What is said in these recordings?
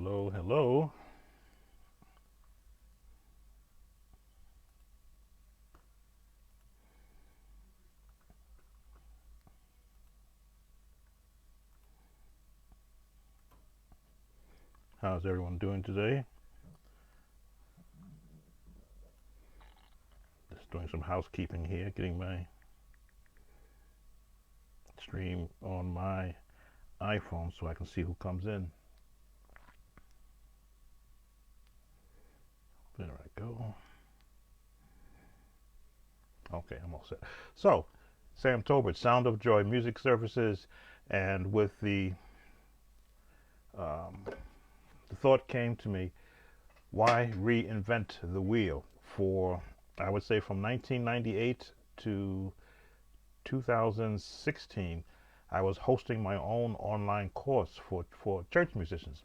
Hello, hello. How's everyone doing today? Just doing some housekeeping here, getting my stream on my iPhone so I can see who comes in. There I go. Okay, I'm all set. So, Sam Tobert, Sound of Joy Music Services, and with um, the thought came to me, why reinvent the wheel? For, I would say, from 1998 to 2016, I was hosting my own online course for church musicians.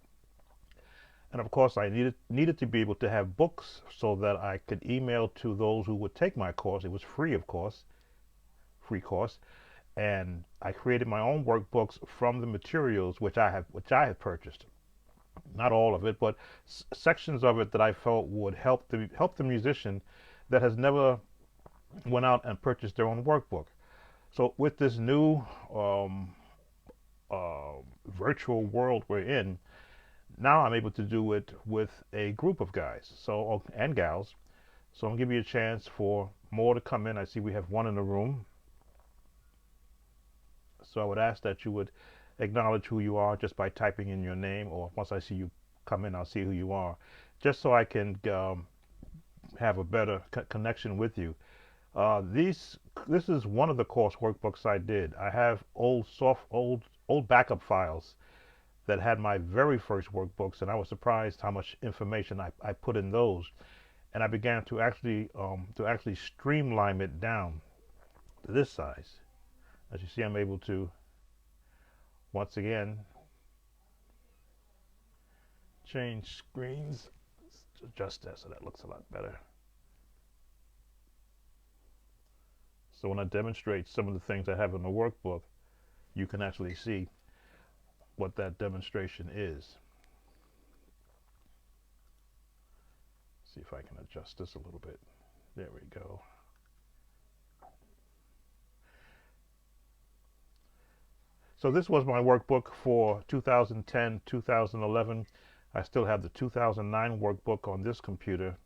And of course, I needed to be able to have books so that I could email to those who would take my course. It was free, of course, free course. And I created my own workbooks from the materials which I had purchased. Not all of it, but sections of it that I felt would help the musician that has never went out and purchased their own workbook. So with this new um, virtual world we're in, now I'm able to do it with a group of guys and gals. So I'm gonna give you a chance for more to come in. I see we have one in the room. So I would ask that you would acknowledge who you are just by typing in your name, or once I see you come in, I'll see who you are, just so I can have a better connection with you. This is one of the course workbooks I did. I have old backup files that had my very first workbooks, and I was surprised how much information I put in those. And I began to actually streamline it down to this size. As you see, I'm able to once again change screens. Let's adjust that so that looks a lot better. So when I demonstrate some of the things I have in the workbook, you can actually see what that demonstration is. See if I can adjust this a little bit. There we go. So this was my workbook for 2010, 2011. I still have the 2009 workbook on this computer,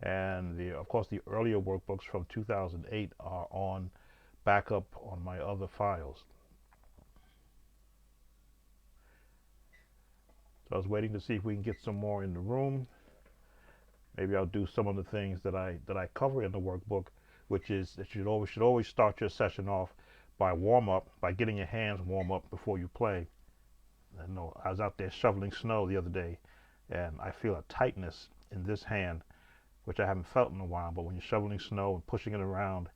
and of course the earlier workbooks from 2008 are on backup on my other files. So I was waiting to see if we can get some more in the room. Maybe I'll do some of the things that I cover in the workbook, which is that you should always start your session off by getting your hands warm up before you play. I know I was out there shoveling snow the other day, and I feel a tightness in this hand, which I haven't felt in a while. But when you're shoveling snow and pushing it around,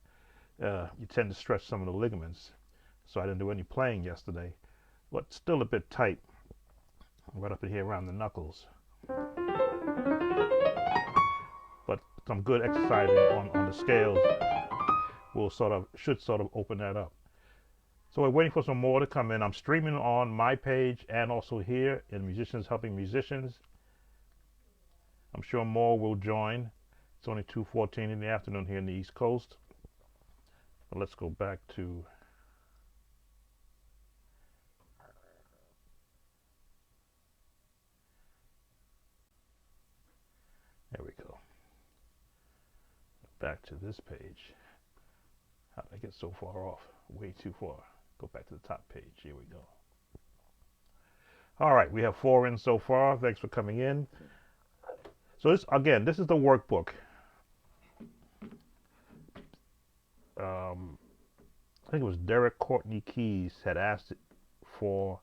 you tend to stretch some of the ligaments. So I didn't do any playing yesterday, but still a bit tight right up in here around the knuckles. But some good exercising on the scales should sort of open that up. So we're waiting for some more to come in. I'm streaming on my page and also here in Musicians Helping Musicians. I'm sure more will join. It's only 2:14 in the afternoon here in the East Coast. But let's go back to there we go. Back to this page. How did I get so far off? Way too far. Go back to the top page. Here we go. All right, we have 4 in so far. Thanks for coming in. So this is the workbook. I think it was Derek Courtney Keys had asked for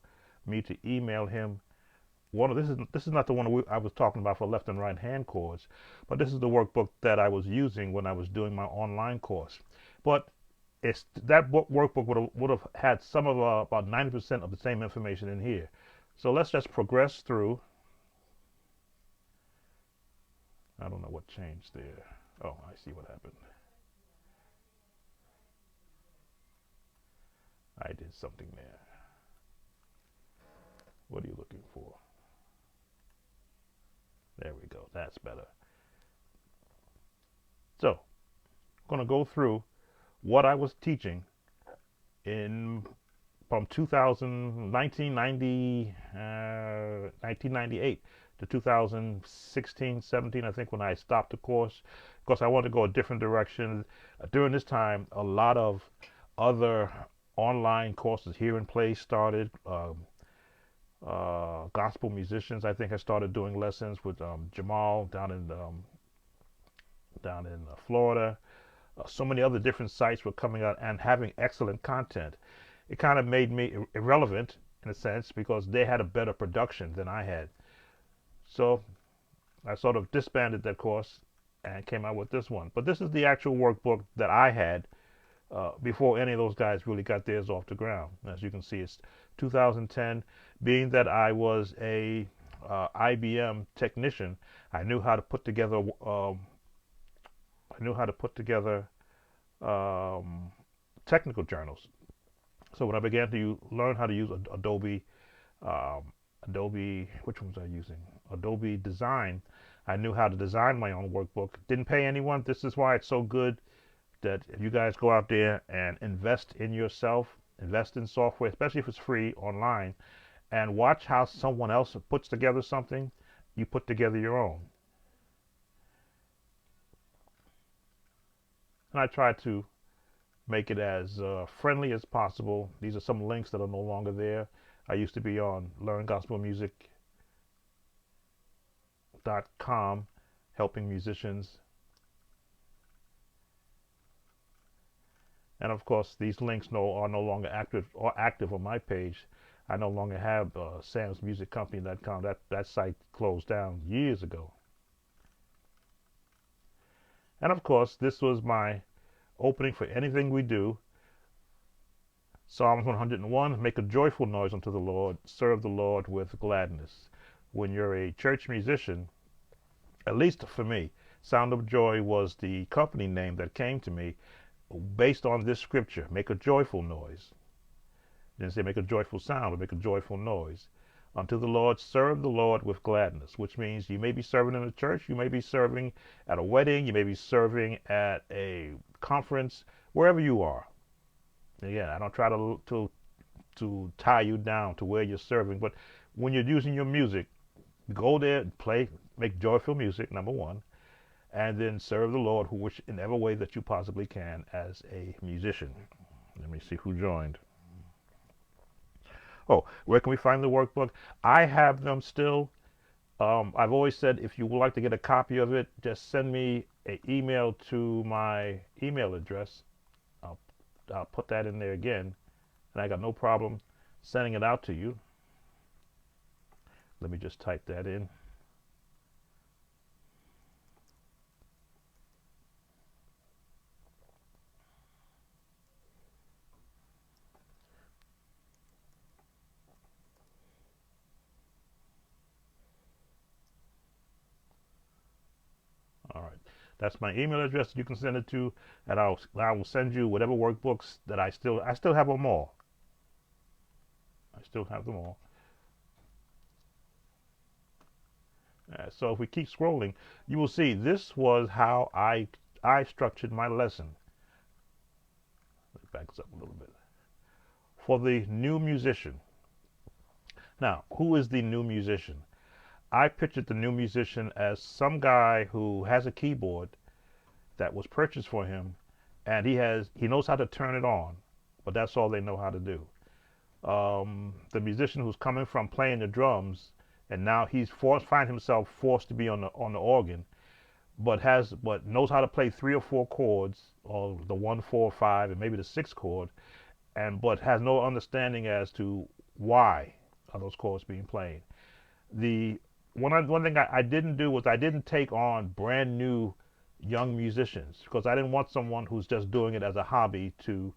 me to email him. This is not the one I was talking about for left and right hand chords, but this is the workbook that I was using when I was doing my online course. But that workbook would have had some of about 90% of the same information in here. So let's just progress through. I don't know what changed there. Oh, I see what happened. I did something there. What are you looking for? There we go. That's better. So, I'm going to go through what I was teaching in from 1998 to 2016, 17, I think, when I stopped the course, because I wanted to go a different direction. During this time, a lot of other online courses here in place started. Gospel musicians, I think, I started doing lessons with Jamal down in Florida. So many other different sites were coming out and having excellent content. It kind of made me irrelevant in a sense because they had a better production than I had. So I sort of disbanded that course and came out with this one. But this is the actual workbook that I had before any of those guys really got theirs off the ground. As you can see, it's 2010. Being that I was a IBM technician, I knew how to put together. Technical journals. So when I began to learn how to use Adobe, which ones was I using? Adobe Design. I knew how to design my own workbook. Didn't pay anyone. This is why it's so good that if you guys go out there and invest in yourself, invest in software, especially if it's free online, and watch how someone else puts together something, you put together your own. And I try to make it as friendly as possible. These are some links that are no longer there. I used to be on learngospelmusic.com helping musicians. And of course, these links are no longer active on my page. I no longer have samsmusiccompany.com. That site closed down years ago. And of course, this was my opening for anything we do. Psalms 101, make a joyful noise unto the Lord, serve the Lord with gladness. When you're a church musician, at least for me, Sound of Joy was the company name that came to me based on this scripture, make a joyful noise. It didn't say make a joyful sound, but make a joyful noise. Unto the Lord, serve the Lord with gladness, which means you may be serving in a church, you may be serving at a wedding, you may be serving at a conference, wherever you are. Again, I don't try to tie you down to where you're serving, but when you're using your music, go there, play, make joyful music, number one, and then serve the Lord in every way that you possibly can as a musician. Let me see who joined. Oh, where can we find the workbook? I have them still. I've always said if you would like to get a copy of it, just send me an email to my email address. I'll put that in there again, and I got no problem sending it out to you. Let me just type that in. All right, that's my email address you can send it to, and I will send you whatever workbooks that I still have them all. I still have them all. So if we keep scrolling, you will see this was how I structured my lesson. Let me back this up a little bit. For the new musician. Now, who is the new musician? I pictured the new musician as some guy who has a keyboard that was purchased for him, and he knows how to turn it on, but that's all they know how to do. The musician who's coming from playing the drums, and now finds himself forced to be on the organ, but knows how to play 3 or 4 chords, or the 1, 4, 5, and maybe the 6th chord, but has no understanding as to why are those chords being played. One thing I didn't do was I didn't take on brand new young musicians, because I didn't want someone who's just doing it as a hobby to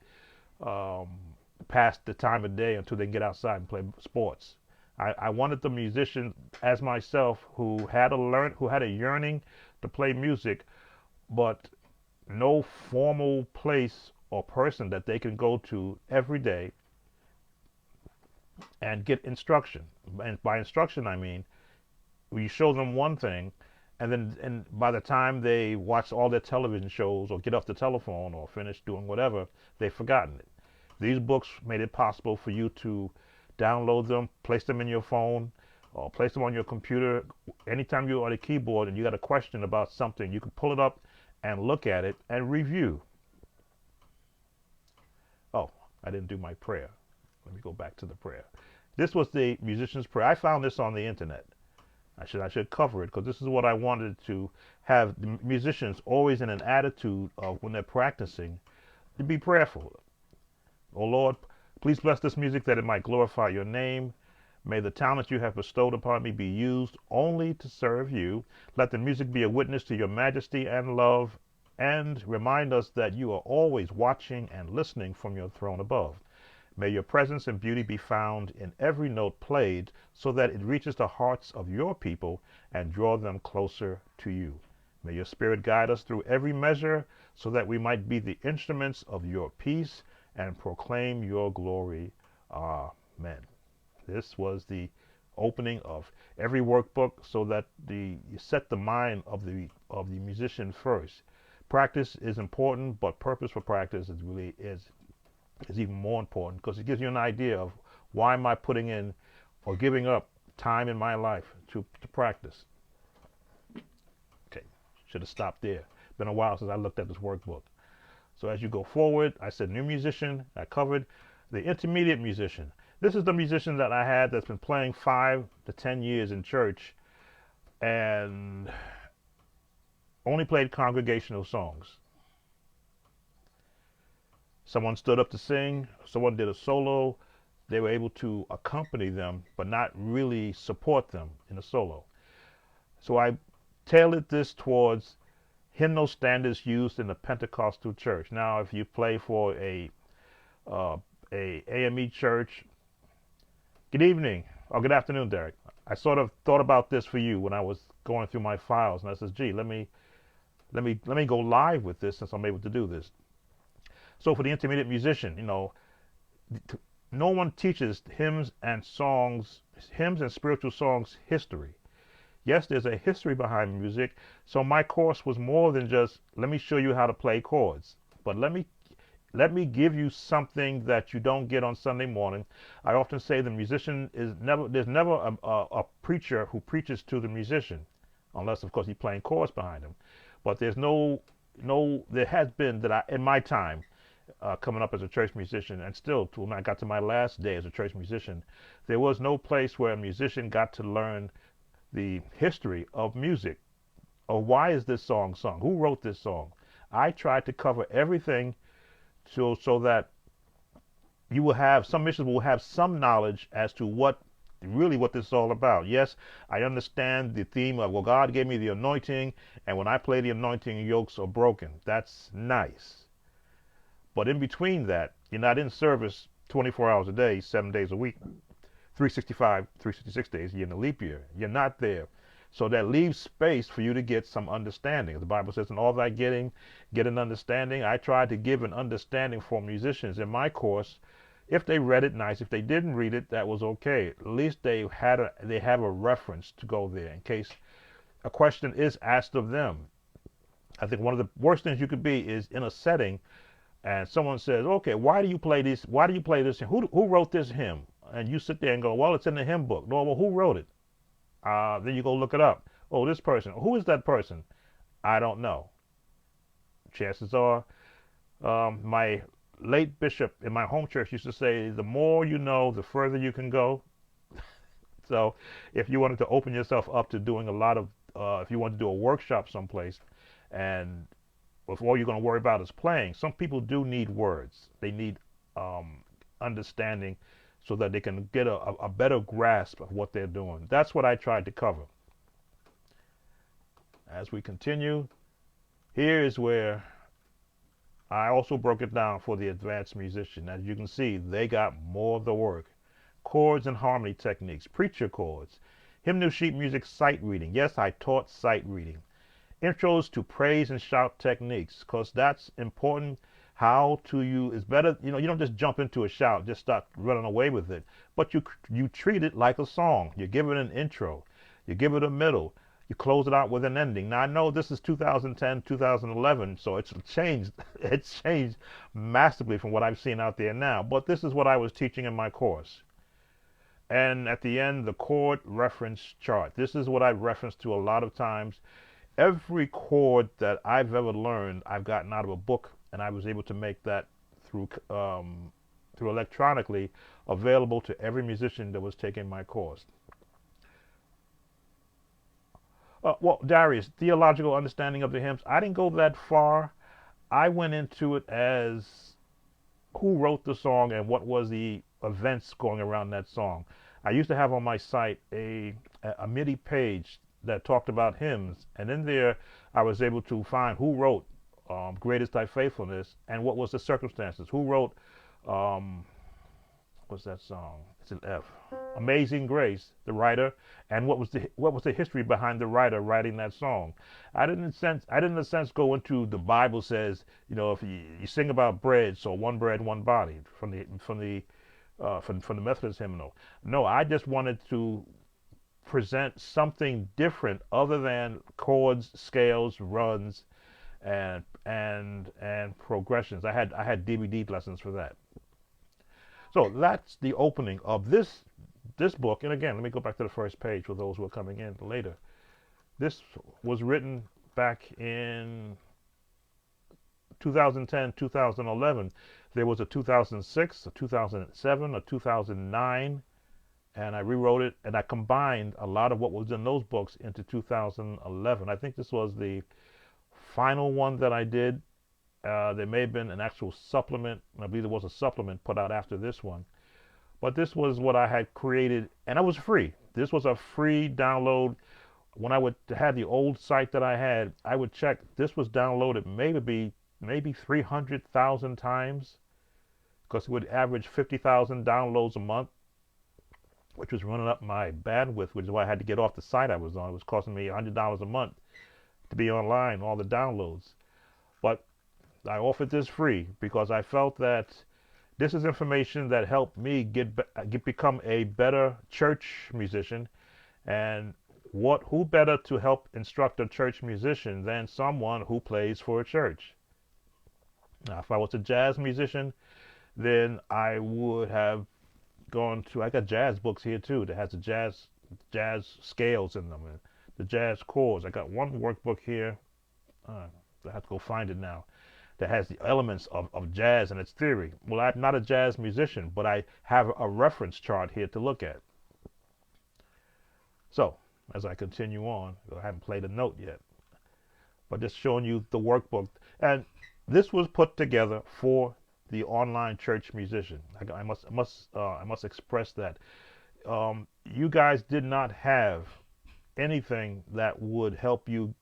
pass the time of day until they can get outside and play sports. I wanted the musician as myself who had a yearning to play music, but no formal place or person that they can go to every day and get instruction. And by instruction, I mean, you show them one thing, and by the time they watch all their television shows or get off the telephone or finish doing whatever, they've forgotten it. These books made it possible for you to download them, place them in your phone, or place them on your computer. Anytime you're on a keyboard and you got a question about something, you can pull it up and look at it and review. Oh, I didn't do my prayer. Let me go back to the prayer. This was the musician's prayer. I found this on the internet. I should cover it because this is what I wanted to have the musicians always in an attitude of when they're practicing to be prayerful. Oh Lord, please bless this music that it might glorify your name. May the talent you have bestowed upon me be used only to serve you. Let the music be a witness to your majesty and love, and remind us that you are always watching and listening from your throne above. May your presence and beauty be found in every note played so that it reaches the hearts of your people and draw them closer to you. May your spirit guide us through every measure so that we might be the instruments of your peace and proclaim your glory. Amen. This was the opening of every workbook so that you set the mind of the musician first. Practice is important, but purpose for practice is even more important because it gives you an idea of why am I putting in or giving up time in my life to practice. Okay, should have stopped there. Been a while since I looked at this workbook. So as you go forward, I said new musician. I covered the intermediate musician. This is the musician that I had that's been playing 5 to 10 years in church and only played congregational songs. Someone stood up to sing, someone did a solo, they were able to accompany them, but not really support them in a solo. So I tailored this towards hymnal standards used in the Pentecostal church. Now, if you play for a AME church, good evening, or good afternoon, Derek. I sort of thought about this for you when I was going through my files, and I said, gee, let me go live with this since I'm able to do this. So for the intermediate musician, no one teaches hymns and spiritual songs history. Yes, there's a history behind music. So my course was more than just let me show you how to play chords, but let me give you something that you don't get on Sunday morning. I often say there's never a preacher who preaches to the musician, unless of course he's playing chords behind him. But there has been in my time. Coming up as a church musician, and still when I got to my last day as a church musician, there was no place where a musician got to learn the history of music, or why is this song sung, who wrote this song. I tried to cover everything so that you will have some missions will have some knowledge as to what this is all about. Yes, I understand the theme of, well, God gave me the anointing, and when I play the anointing, yokes are broken. That's nice. But in between that, you're not in service 24 hours a day, 7 days a week, 366 days, you're in a leap year. You're not there. So that leaves space for you to get some understanding. The Bible says, in all that getting, get an understanding. I tried to give an understanding for musicians in my course. If they read it, nice. If they didn't read it, that was okay. At least they have a reference to go there in case a question is asked of them. I think one of the worst things you could be is in a setting and someone says, okay, why do you play this? Why do you play this? Who wrote this hymn? And you sit there and go, well, it's in the hymn book. No, well, who wrote it? Then you go look it up. Oh, this person. Who is that person? I don't know. Chances are, my late bishop in my home church used to say, the more you know, the further you can go. So if you wanted to open yourself up to doing a lot of, if you want to do a workshop someplace, and if all you're going to worry about is playing, some people do need words. They need understanding so that they can get a better grasp of what they're doing. That's what I tried to cover. As we continue, here is where I also broke it down for the advanced musician. As you can see, they got more of the work. Chords and harmony techniques, preacher chords, hymnal sheet music sight reading. Yes, I taught sight reading. Intros to praise and shout techniques, because that's important. How to you is better. You don't just jump into a shout, just start running away with it. But you treat it like a song. You give it an intro. You give it a middle. You close it out with an ending. Now I know this is 2010, 2011, so it's changed. It's changed massively from what I've seen out there now. But this is what I was teaching in my course. And at the end, the chord reference chart. This is what I've referenced to a lot of times. Every chord that I've ever learned, I've gotten out of a book, and I was able to make that through through electronically available to every musician that was taking my course. Well, Darius, theological understanding of the hymns. I didn't go that far. I went into it as who wrote the song and what was the events going around that song. I used to have on my site a MIDI page that talked about hymns, and in there I was able to find who wrote "Great Is Thy Faithfulness" and what was the circumstances. Who wrote what's that song? It's an F. "Amazing Grace," the writer, and what was the history behind the writer writing that song. I didn't in a sense go into the Bible says, you know, if you sing about bread, so one bread, one body from the Methodist hymnal. No, I just wanted to present something different other than chords, scales, runs, and progressions. I had DVD lessons for that. So that's the opening of this book. And again, let me go back to the first page for those who are coming in later. This was written back in 2010, 2011. There was a 2006, a 2007, a 2009, and I rewrote it, and I combined a lot of what was in those books into 2011. I think this was the final one that I did. There may have been an actual supplement. I believe there was a supplement put out after this one. But this was what I had created, and it was free. This was a free download. When I would have the old site that I had, I would check. This was downloaded maybe 300,000 times, because it would average 50,000 downloads a month, which was running up my bandwidth, which is why I had to get off the site I was on. It was costing me $100 a month to be online, all the downloads. But I offered this free because I felt that this is information that helped me become a better church musician. And who better to help instruct a church musician than someone who plays for a church? Now, if I was a jazz musician, then I would have gone to, I got jazz books here too that has the jazz scales in them and the jazz chords. I got one workbook here. I have to go find it now, that has the elements of jazz and its theory. Well, I'm not a jazz musician, but I have a reference chart here to look at. So, as I continue on, I haven't played a note yet, but just showing you the workbook. And this was put together for the online church musician. I must express that. You guys did not have anything that would help you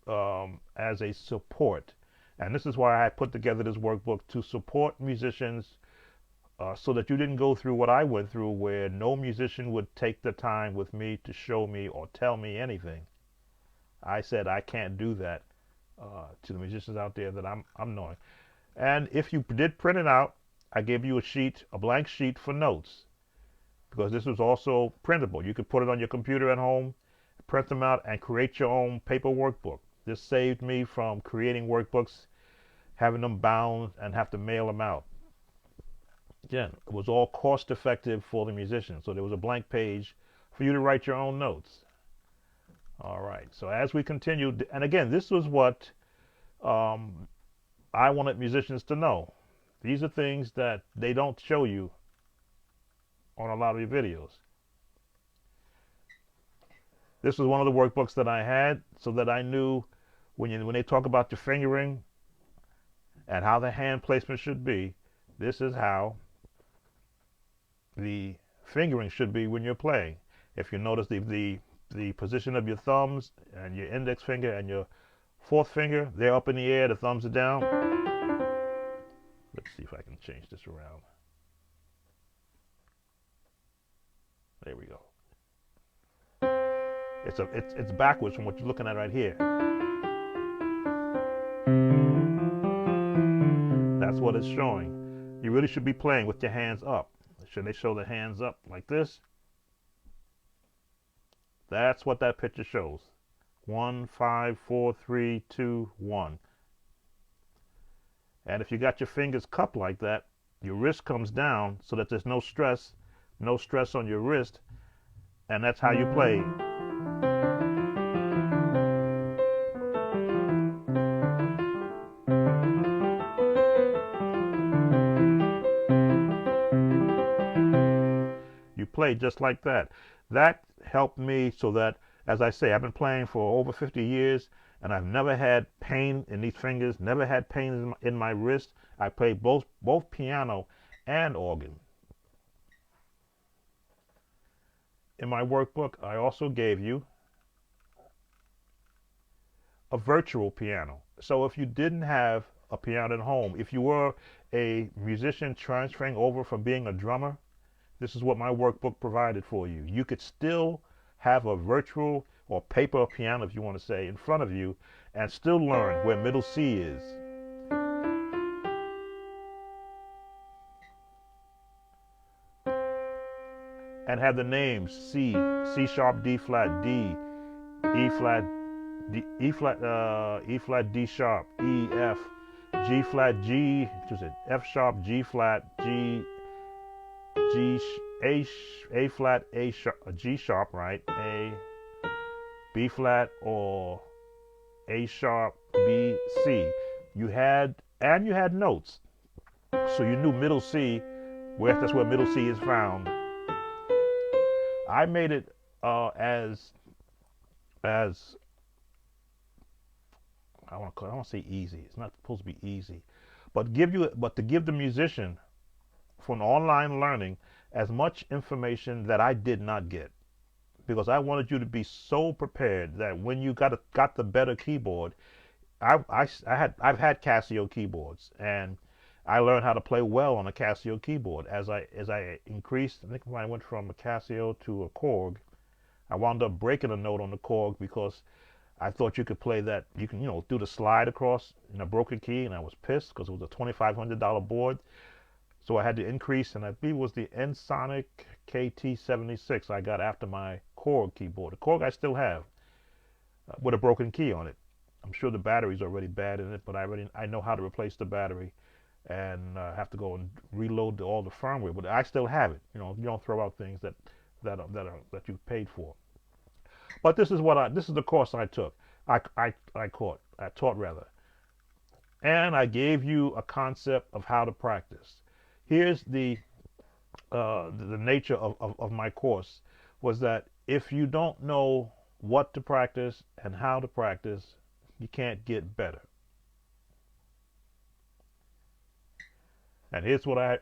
as a support. And this is why I put together this workbook, to support musicians, so that you didn't go through what I went through, where no musician would take the time with me to show me or tell me anything. I said I can't do that to the musicians out there that I'm knowing. And if you did print it out, I gave you a blank sheet for notes, because this was also printable. You could put it on your computer at home, print them out, and create your own paper workbook. This saved me from creating workbooks, having them bound, and have to mail them out. Again, it was all cost effective for the musician. So there was a blank page for you to write your own notes. All right. So as we continue, and again, this was what I wanted musicians to know. These are things that they don't show you on a lot of your videos. This was one of the workbooks that I had, so that I knew when they talk about the fingering and how the hand placement should be, this is how the fingering should be when you're playing. If you notice the position of your thumbs and your index finger and your fourth finger, they're up in the air, the thumbs are down. Let's see if I can change this around. There we go. It's backwards from what you're looking at right here. That's what it's showing. You really should be playing with your hands up. Should they show the hands up like this? That's what that picture shows. 1, 5, 4, 3, 2, 1. And if you got your fingers cupped like that, your wrist comes down so that there's no stress on your wrist, and that's how you play. You play just like that. That helped me so that, as I say, I've been playing for over 50 years, and I've never had pain in these fingers, never had pain in my wrist. I play both piano and organ. In my workbook, I also gave you a virtual piano. So if you didn't have a piano at home, if you were a musician transferring over from being a drummer, this is what my workbook provided for you. You could still have a virtual or paper piano, if you want to say, in front of you and still learn where middle C is. And have the names C, C sharp, D flat, D, E flat, D, E flat, D sharp, E, F, G flat, G, F sharp, G flat, G, A flat, A sharp, G sharp, right? A, B flat, or A sharp, B, C. You had notes, so you knew middle C, that's where middle C is found. I made it as I want to say easy. It's not supposed to be easy, but to give the musician from online learning as much information that I did not get, because I wanted you to be so prepared that when you got the better keyboard. I've had Casio keyboards, and I learned how to play well on a Casio keyboard. As I increased, I think when I went from a Casio to a Korg, I wound up breaking a note on the Korg because I thought you could play that. You can do the slide across in a broken key, and I was pissed because it was a $2,500 board. So I had to increase, and I believe it was the Ensoniq KT76 I got after my Korg keyboard. The Korg I still have with a broken key on it. I'm sure the battery's already bad in it, but I know how to replace the battery, and have to go and reload all the firmware. But I still have it. You don't throw out things that you paid for. But this is the course I took. I taught rather, and I gave you a concept of how to practice. Here's the nature of my course was that if you don't know what to practice and how to practice, you can't get better. And here's what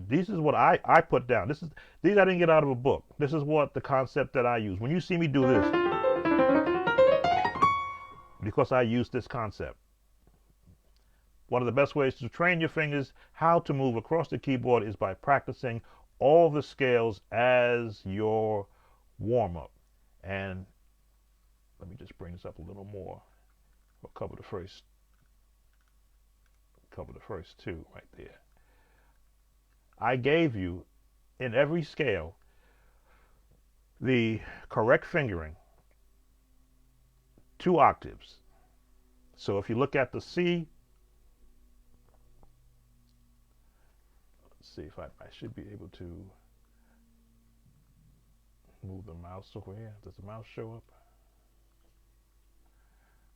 this is what I put down. These I didn't get out of a book. This is what the concept that I use. When you see me do this, because I use this concept. One of the best ways to train your fingers how to move across the keyboard is by practicing all the scales as your warm-up. And let me just bring this up a little more. We'll cover the first two right there. I gave you, in every scale, the correct fingering, 2 octaves. So if you look at the C, let's see if I should be able to move the mouse over here. Does the mouse show up?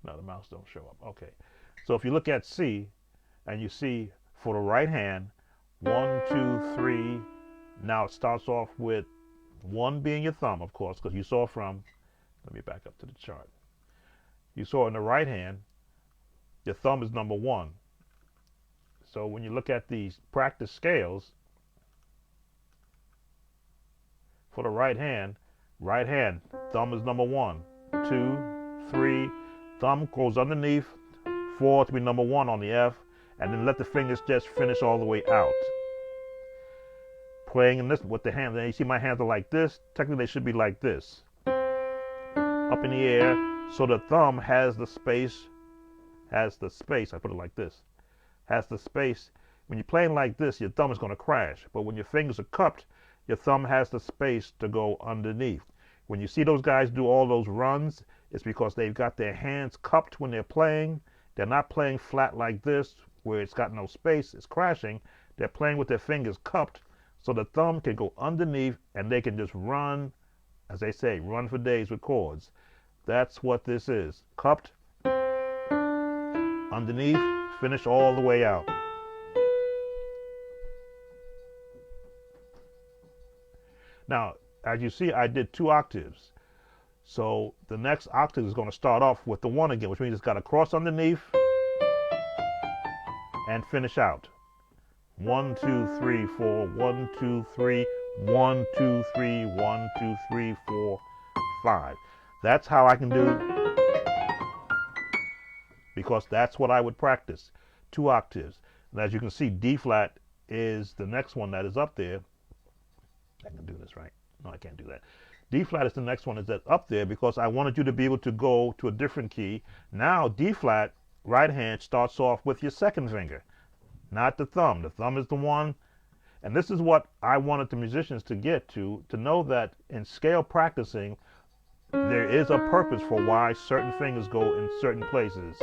No, the mouse don't show up. Okay. So if you look at C, and you see for the right hand, 1, 2, 3. Now it starts off with 1 being your thumb, of course, because you saw let me back up to the chart. You saw in the right hand, your thumb is number 1. So when you look at these practice scales, for the right hand, thumb is number 1, 2, 3. Thumb goes underneath 4 to be number 1 on the F, and then let the fingers just finish all the way out. Playing in this with the hands, and you see my hands are like this. Technically, they should be like this, up in the air, so the thumb has the space. I put it like this. Has the space. When you're playing like this, your thumb is going to crash. But when your fingers are cupped, your thumb has the space to go underneath. When you see those guys do all those runs, it's because they've got their hands cupped when they're playing. They're not playing flat like this, where it's got no space, it's crashing. They're playing with their fingers cupped, so the thumb can go underneath and they can just run, as they say, run for days with chords. That's what this is. Cupped, underneath, finish all the way out. Now, as you see, I did 2 octaves. So the next octave is going to start off with the 1 again, which means it's got to cross underneath and finish out. 1, 2, 3, 4, 1, 2, 3, 1, 2, 3, 1, 2, 3, 4, 5. That's how I can do, because that's what I would practice, 2 octaves. And as you can see, D flat is the next one that is up there. I can do this right. No, I can't do that. D flat is the next one that's up there because I wanted you to be able to go to a different key. Now D flat, right hand, starts off with your second finger, not the thumb. The thumb is the one. And this is what I wanted the musicians to get to know that in scale practicing, there is a purpose for why certain fingers go in certain places.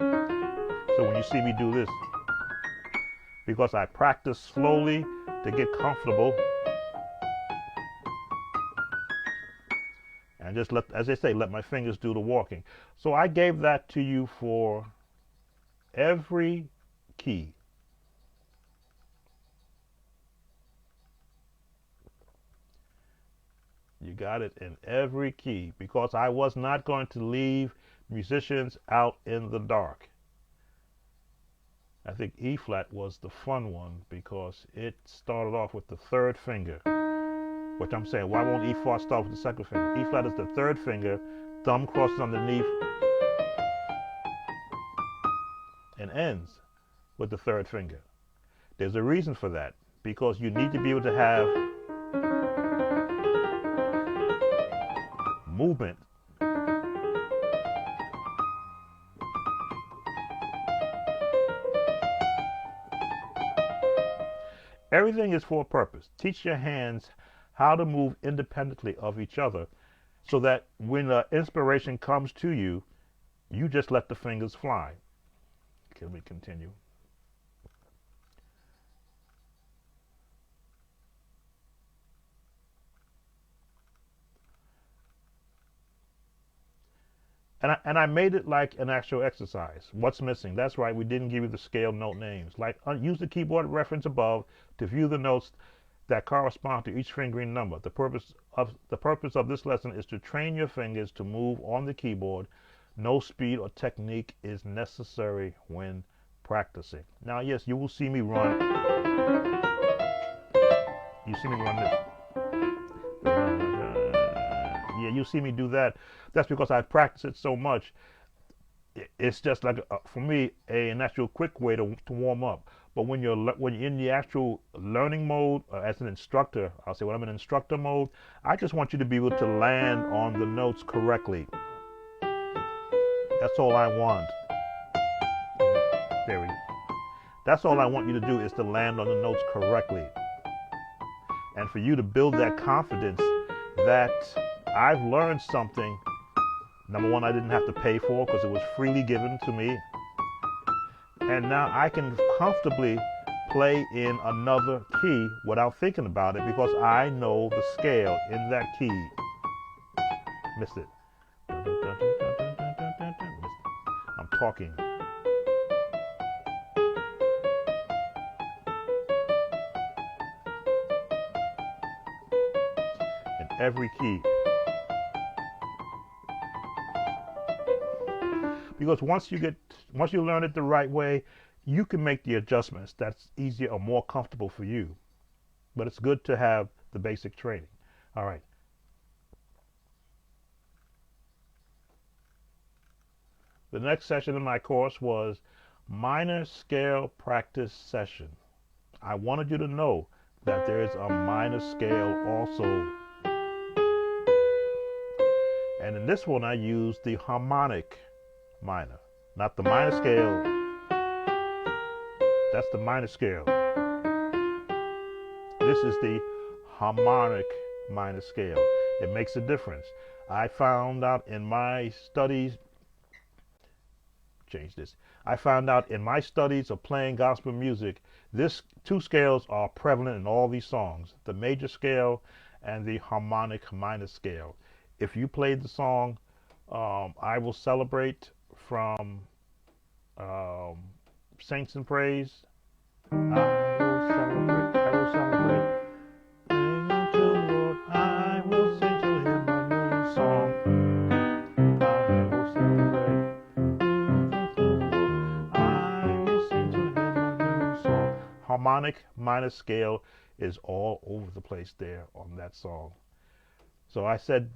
So when you see me do this, because I practice slowly to get comfortable, and just let, as they say, let my fingers do the walking. So I gave that to you for every key. You got it in every key, because I was not going to leave musicians out in the dark. I think E flat was the fun one because it started off with the 3rd finger, which I'm saying, why won't E flat start with the 2nd finger? E flat is the 3rd finger, thumb crosses underneath, and ends with the 3rd finger. There's a reason for that, because you need to be able to have movement. Everything is for a purpose. Teach your hands how to move independently of each other so that when inspiration comes to you, you just let the fingers fly. Can we continue? And I made it like an actual exercise. What's missing? That's right, we didn't give you the scale note names. Like, use the keyboard reference above to view the notes that correspond to each fingering number. The purpose of this lesson is to train your fingers to move on the keyboard. No speed or technique is necessary when practicing. Now, yes, you will see me run. You see me run this. Yeah, you see me do that. That's because I practice it so much. It's just like, for me, a natural quick way to warm up. But when you're in the actual learning mode, as an instructor, I'll say when I'm in instructor mode, I just want you to be able to land on the notes correctly. That's all I want. There we go. That's all I want you to do, is to land on the notes correctly. And for you to build that confidence that I've learned something, number one, I didn't have to pay for because it was freely given to me. And now I can comfortably play in another key without thinking about it because I know the scale in that key. Missed it. I'm talking. In every key. Because once you learn it the right way, you can make the adjustments that's easier or more comfortable for you. But it's good to have the basic training. All right. The next session in my course was minor scale practice session. I wanted you to know that there is a minor scale also. And in this one, I used the harmonic minor, not the minor scale. That's the minor scale. This is the harmonic minor scale. It makes a difference. I found out in my studies, change this. I found out in my studies of playing gospel music, this two scales are prevalent in all these songs, the major scale and the harmonic minor scale. If you played the song I Will Celebrate from um, Saints and Praise, I will celebrate, I will celebrate. Sing unto the Lord, I will sing to him a new song. I will celebrate. I will sing to him a new song. Harmonic minor scale is all over the place there on that song. So I said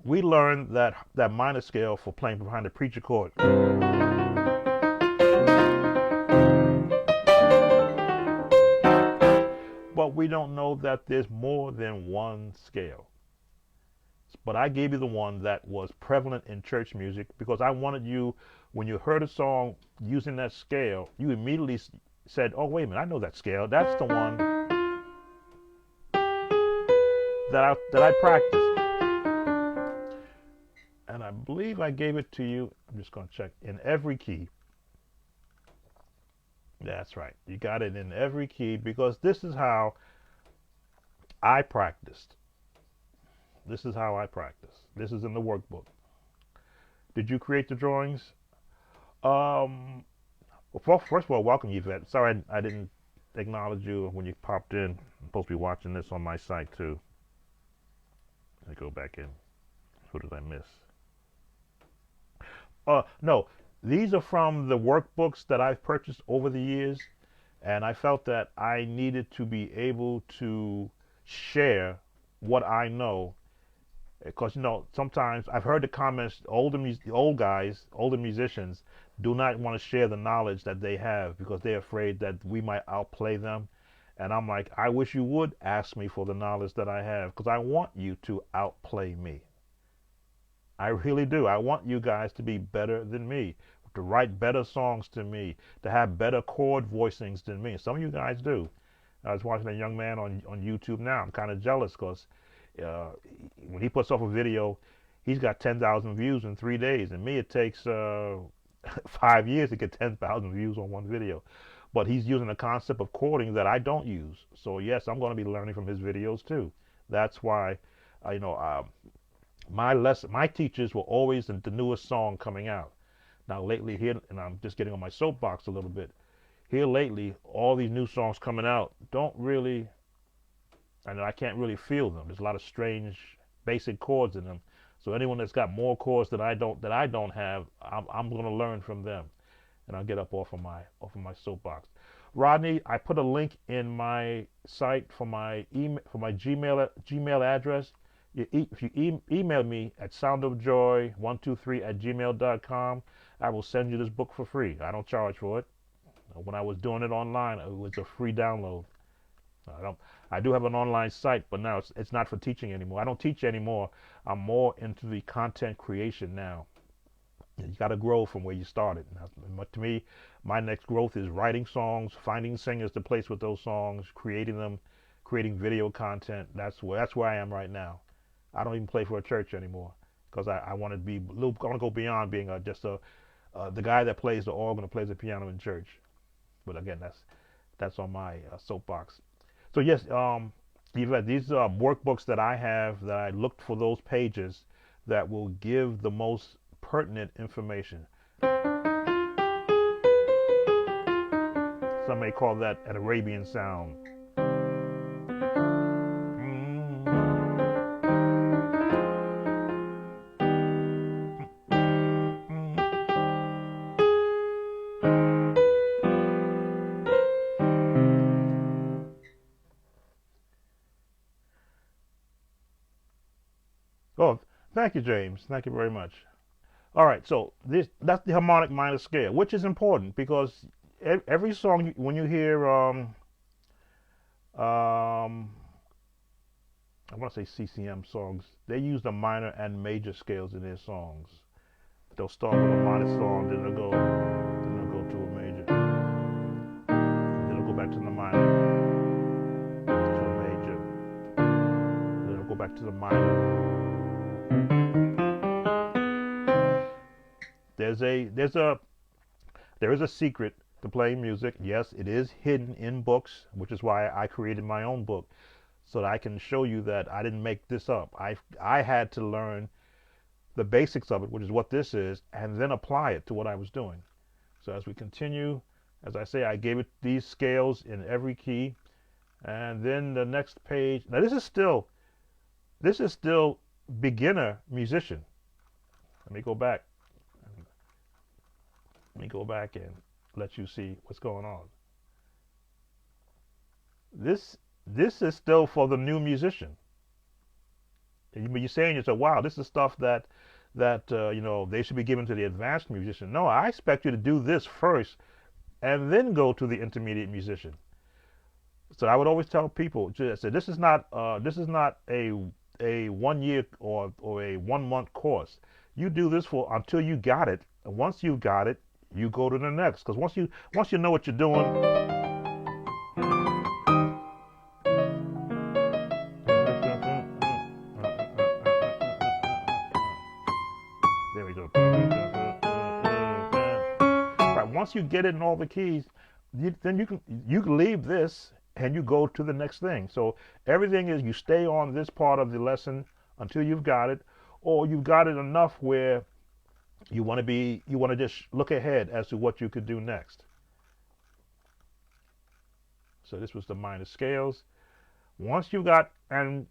we learned that minor scale for playing behind the preacher chord. But we don't know that there's more than one scale. But I gave you the one that was prevalent in church music because I wanted you, when you heard a song using that scale, you immediately said, oh, wait a minute, I know that scale. That's the one that I practiced. And I believe I gave it to you. I'm just going to check. In every key. That's right. You got it in every key because this is how I practiced. This is how I practice. This is in the workbook. Did you create the drawings? Well, first of all, welcome, Yvette. Sorry I didn't acknowledge you when you popped in. I'm supposed to be watching this on my site too. Let me go back in. Who did I miss? No, these are from the workbooks that I've purchased over the years, and I felt that I needed to be able to share what I know, because sometimes I've heard the comments, older musicians do not want to share the knowledge that they have because they're afraid that we might outplay them. And I'm like, I wish you would ask me for the knowledge that I have because I want you to outplay me. I really do. I want you guys to be better than me, to write better songs than me, to have better chord voicings than me. Some of you guys do. I was watching a young man on YouTube now. I'm kind of jealous because when he puts up a video, he's got 10,000 views in 3 days. And me, it takes 5 years to get 10,000 views on one video. But he's using a concept of chording that I don't use. So yes, I'm going to be learning from his videos too. That's why, my teachers were always the newest song coming out. Now lately here, and I'm just getting on my soapbox a little bit, here lately, all these new songs coming out don't really, I can't really feel them. There's a lot of strange basic chords in them. So anyone that's got more chords that I don't have, I'm going to learn from them. And I'll get up off of my soapbox. Rodney, I put a link in my site for my Gmail address. If you email me at soundofjoy123@gmail.com, I will send you this book for free. I don't charge for it. When I was doing it online, it was a free download. I do have an online site, but now it's not for teaching anymore. I don't teach anymore. I'm more into the content creation now. You got to grow from where you started. Now, to me, my next growth is writing songs, finding singers to place with those songs, creating them, creating video content. That's where I am right now. I don't even play for a church anymore because I want to be. I want to go beyond being the guy that plays the organ or plays the piano in church. But again, that's on my soapbox. So yes, these are workbooks that I have that I looked for those pages that will give the most pertinent information. Some may call that an Arabian sound. Oh, thank you, James. Thank you very much. All right, so that's the harmonic minor scale, which is important because every song when you hear I want to say CCM songs, they use the minor and major scales in their songs. They'll start with a minor song, then they'll go to a major, then they'll go back to the minor, to a major, back to the minor. There is a secret to playing music. Yes, it is hidden in books, which is why I created my own book, so that I can show you that I didn't make this up. I had to learn the basics of it, which is what this is, and then apply it to what I was doing. So as we continue, as I say, I gave it these scales in every key, and then the next page. Now this is still beginner musician. Let me go back. Let me go back and let you see what's going on. This is still for the new musician. But you're saying to yourself, wow, this is stuff that they should be given to the advanced musician. No, I expect you to do this first and then go to the intermediate musician. So I would always tell people, this is not a 1 year or a 1 month course. You do this for until you got it. And once you got it, you go to the next. Because once you know what you're doing, there we go. Right, once you get it in all the keys, then you can leave this and you go to the next thing. So everything is, you stay on this part of the lesson until you've got it, or you've got it enough where you want to just look ahead as to what you could do next. So this was the minor scales. Once you got, and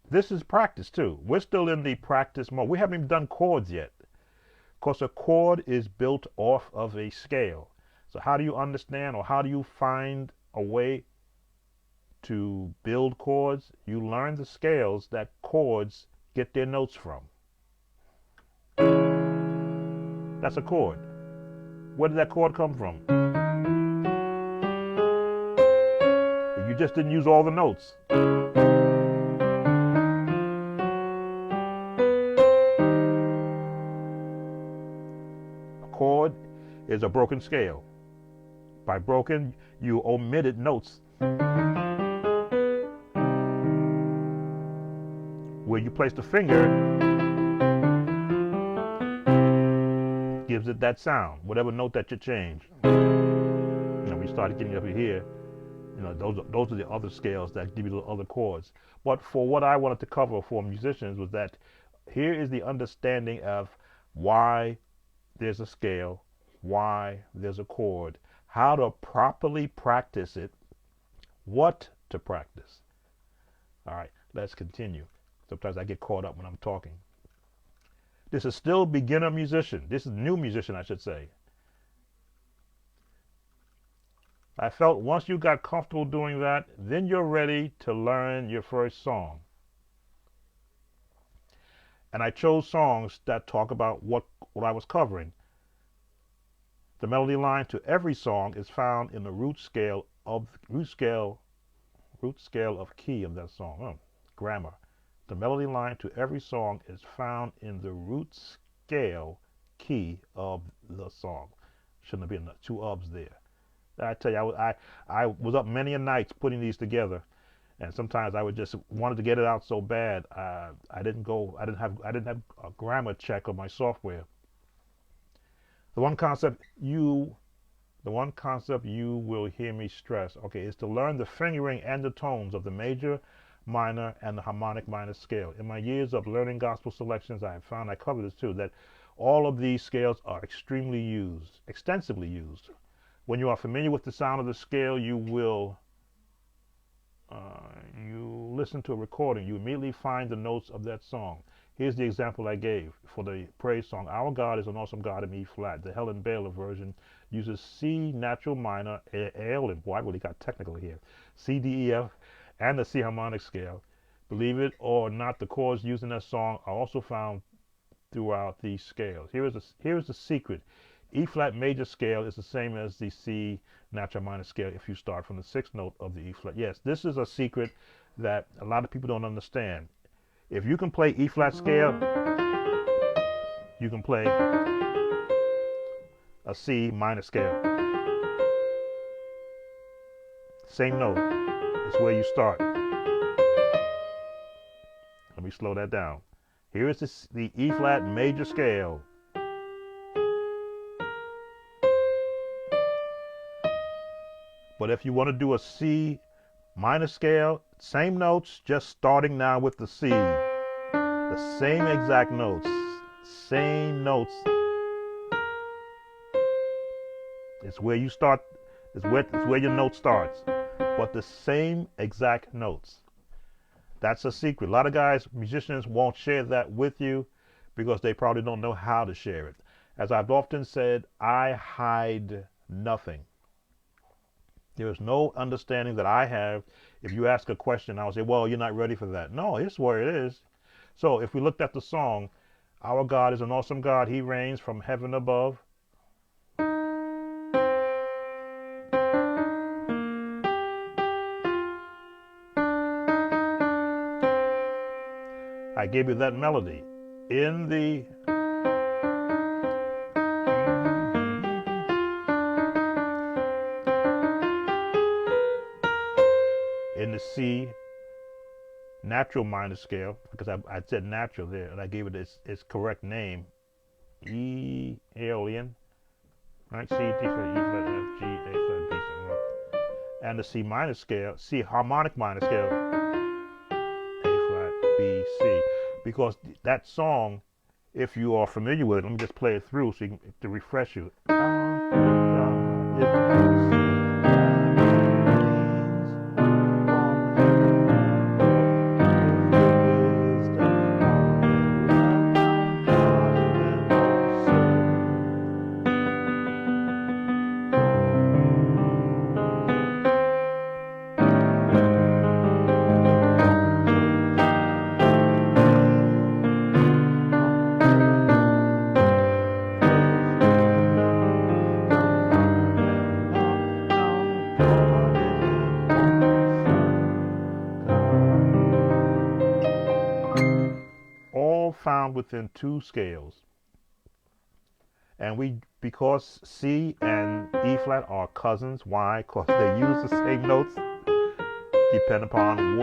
this is practice too. We're still in the practice mode. We haven't even done chords yet. Of course, a chord is built off of a scale. So how do you understand, or how do you find a way to build chords? You learn the scales that chords get their notes from. That's a chord. Where did that chord come from? You just didn't use all the notes. A chord is a broken scale. By broken, you omitted notes. Where you place the finger gives it that sound, whatever note that you change. We started getting up here. Those are the other scales that give you the other chords. But for what I wanted to cover for musicians was that here is the understanding of why there's a scale, why there's a chord, how to properly practice it, what to practice. All right, let's continue. Sometimes I get caught up when I'm talking. This is still beginner musician. This is new musician, I should say. I felt once you got comfortable doing that, then you're ready to learn your first song. And I chose songs that talk about what I was covering. The melody line to every song is found in the root scale of key of that song. Grammar. The melody line to every song is found in the root scale key of the song. Shouldn't have been two ofs there. I tell you, I was up many a nights putting these together, and sometimes I would just wanted to get it out so bad. I didn't have a grammar check on my software. The one concept you will hear me stress, is to learn the fingering and the tones of the major, minor, and the harmonic minor scale. In my years of learning gospel selections, I have found, I covered this too, that all of these scales are extremely used, extensively used. When you are familiar with the sound of the scale, you will you listen to a recording, you immediately find the notes of that song. Here's the example I gave for the praise song. Our God is an Awesome God in E flat. The Helen Baylor version uses C natural minor, L, and boy, I really got technical here, C, D, E, F, and the C harmonic scale. Believe it or not, the chords used in that song are also found throughout these scales. Here is the secret. E flat major scale is the same as the C natural minor scale if you start from the sixth note of the E flat. Yes, this is a secret that a lot of people don't understand. If you can play E flat scale, you can play a C minor scale. Same note. It's where you start. me slow that down. Here is the E flat major scale. But if you want to do a C minor scale, same notes, just starting now with the C. The same exact notes. Same notes. It's where you start, it's where your note starts. But the same exact notes. That's a secret. A lot of guys, musicians, won't share that with you because they probably don't know how to share it. As I've often said, I hide nothing. There is no understanding that I have. If you ask a question, I'll say, well, you're not ready for that. No, it's where it is. So if we looked at the song, our God is an awesome God. He reigns from heaven above. I gave you that melody in the C natural minor scale, because I said natural there and I gave it its correct name, E alien, right? C, D flat, E flat, F, G, A flat, B flat, and the C minor scale, C harmonic minor scale, A flat, B, C, because that song, if you are familiar with it, let me just play it through so you can, to refresh you. Found within two scales, and because C and E flat are cousins. Why? Because they use the same notes, depending upon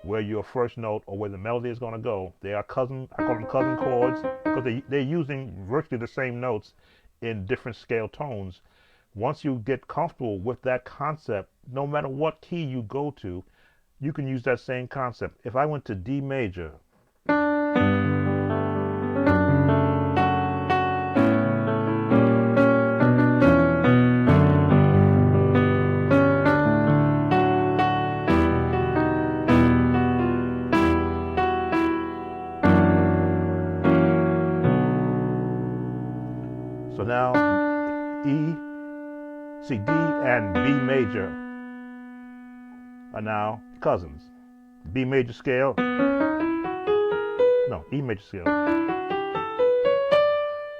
where your first note or where the melody is going to go. They are cousin. I call them cousin chords because they're using virtually the same notes in different scale tones. Once you get comfortable with that concept, no matter what key you go to, you can use that same concept. If I went to D major, so now E, C, D, and B major are now cousins. B major scale, no, E major scale.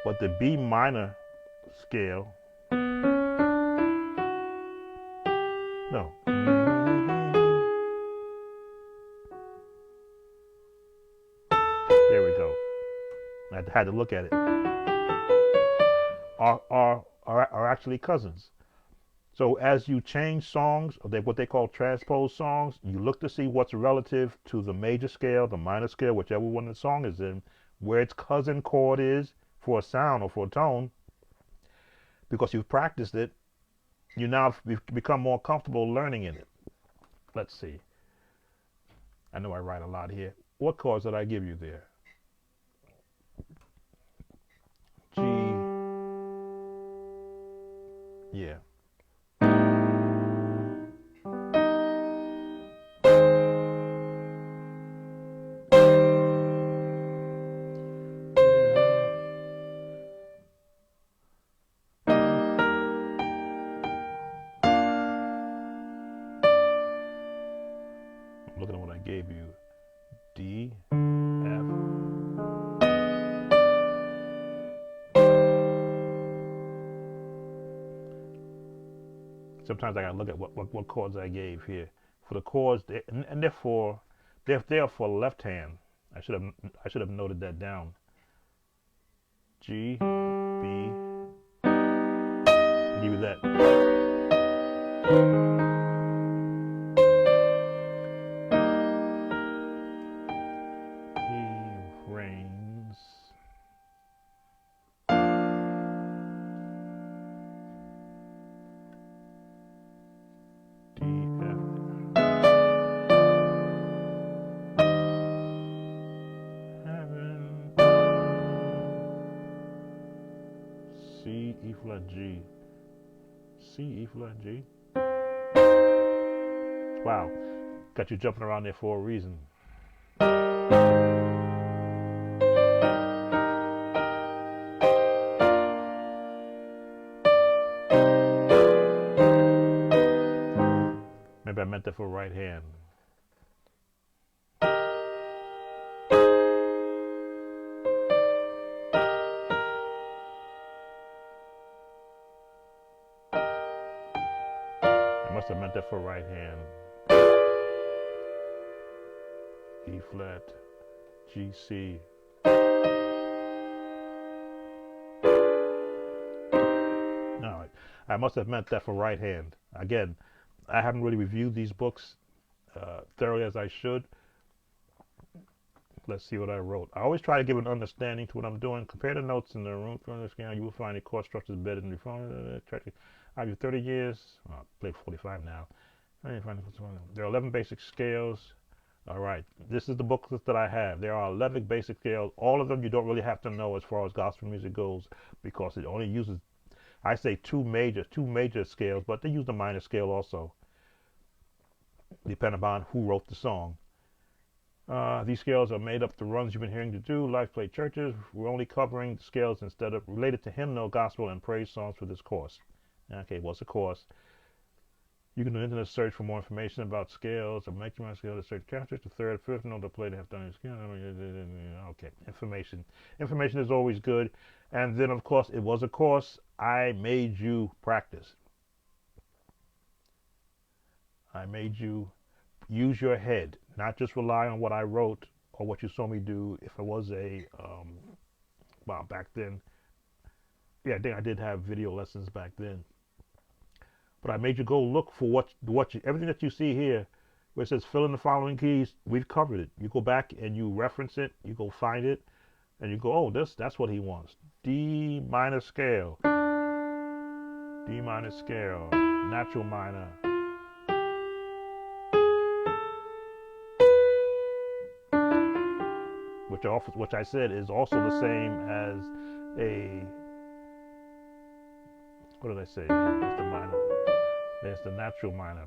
But the B minor scale, no. There we go. I had to look at it. Are actually cousins. So as you change songs, or what they call transpose songs, you look to see what's relative to the major scale, the minor scale, whichever one the song is in, where its cousin chord is for a sound or for a tone. Because you've practiced it, you now become more comfortable learning in it. Let's see. I know I write a lot here. What chords did I give you there? G. Yeah. Look at what I gave you. D, F. Sometimes I gotta look at what chords I gave here. For the chords, and they're there for left hand. I should have noted that down. G, B. I'll give you that. flat G, C, E flat G. Wow, got you jumping around there for a reason. Maybe I meant that for right hand. I must have meant that for right hand. E flat, G, C. No, I must have meant that for right hand. Again, I haven't really reviewed these books thoroughly as I should. Let's see what I wrote. I always try to give an understanding to what I'm doing. Compare the notes in the room for understanding. You will find the chord structures better than before. I've been 30 years. I play 45 now. There are 11 basic scales. All right. This is the booklet that I have. There are 11 basic scales. All of them you don't really have to know as far as gospel music goes because it only uses, I say two major scales, but they use the minor scale also, depending upon who wrote the song. These scales are made up the runs you've been hearing to do. Life Play Churches. We're only covering the scales instead of related to hymnal, gospel, and praise songs for this course. Okay, what's a course? You can do internet search for more information about scales. Or make my scale to search captures. The third, fifth note to play to have done your scale. Okay, information. Information is always good. And then, of course, it was a course. I made you practice. I made you use your head, not just rely on what I wrote or what you saw me do. If I was well, back then, yeah, I think I did have video lessons back then. But I made you go look for everything that you see here, where it says fill in the following keys. We've covered it. You go back and you reference it. You go find it, and you go, oh, that's what he wants. D minor scale, D minor scale, natural minor. Which I said is also the same as a, what did I say? It's the minor. There's the natural minor.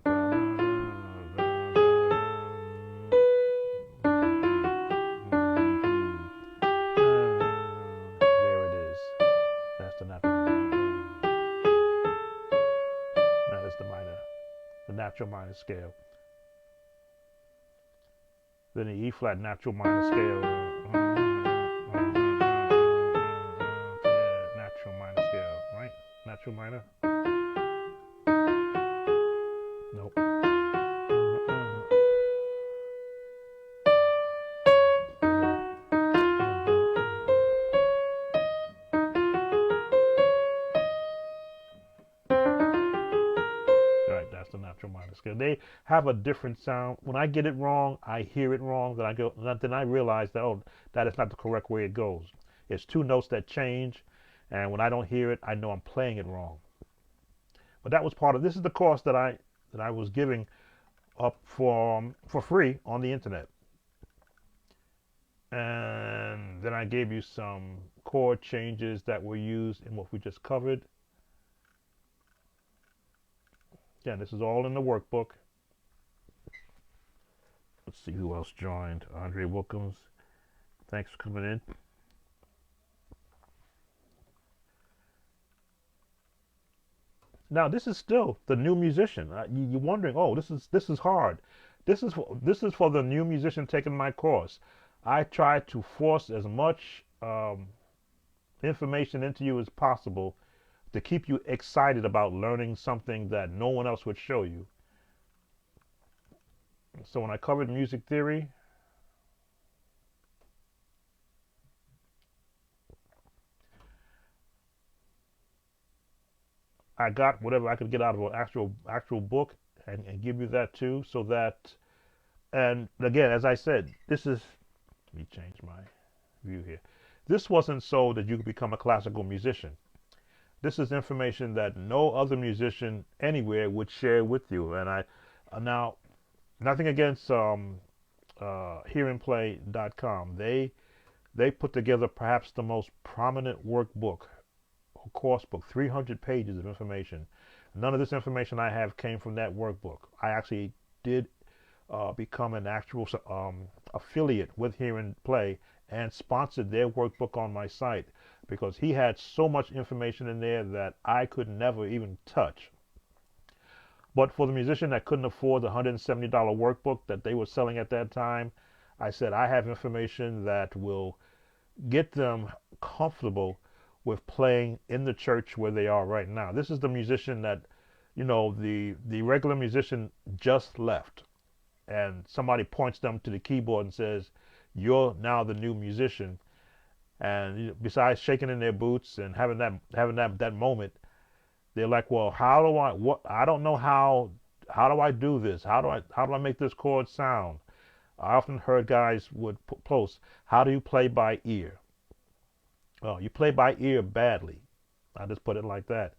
There it is. That's the natural minor. That is the minor. The natural minor scale. Then the E flat natural minor scale. Natural minor scale, right? Natural minor. Nope. Right, that's the natural minor scale. They have a different sound. When I get it wrong, I hear it wrong. Then I realize that, oh, that is not the correct way it goes. It's two notes that change, and when I don't hear it, I know I'm playing it wrong. But that was part of this is the course that I was giving up for free on the internet. And then I gave you some chord changes that were used in what we just covered. Again, this is all in the workbook. Let's see who else joined. Andre Wilkins. Thanks for coming in. Now this is still the new musician. You're wondering, oh, this is hard. This is for the new musician taking my course. I try to force as much information into you as possible to keep you excited about learning something that no one else would show you. So when I covered music theory, I got whatever I could get out of an actual book and give you that too, so that, and again, as I said, this is, let me change my view here. This wasn't so that you could become a classical musician. This is information that no other musician anywhere would share with you. And now, nothing against hearandplay.com. They put together perhaps the most prominent workbook course book, 300 pages of information. None of this information I have came from that workbook. I actually did become an actual affiliate with Hear and Play and sponsored their workbook on my site because he had so much information in there that I could never even touch. But for the musician that couldn't afford the $170 workbook that they were selling at that time, I said, I have information that will get them comfortable with playing in the church where they are right now. This is the musician that, the regular musician just left, and somebody points them to the keyboard and says, "You're now the new musician." And besides shaking in their boots and having that moment, they're like, "Well, how do I? What? I don't know how. How do I do this? How do I make this chord sound?" I often heard guys would post, "How do you play by ear?" Well, you play by ear badly. I just put it like that.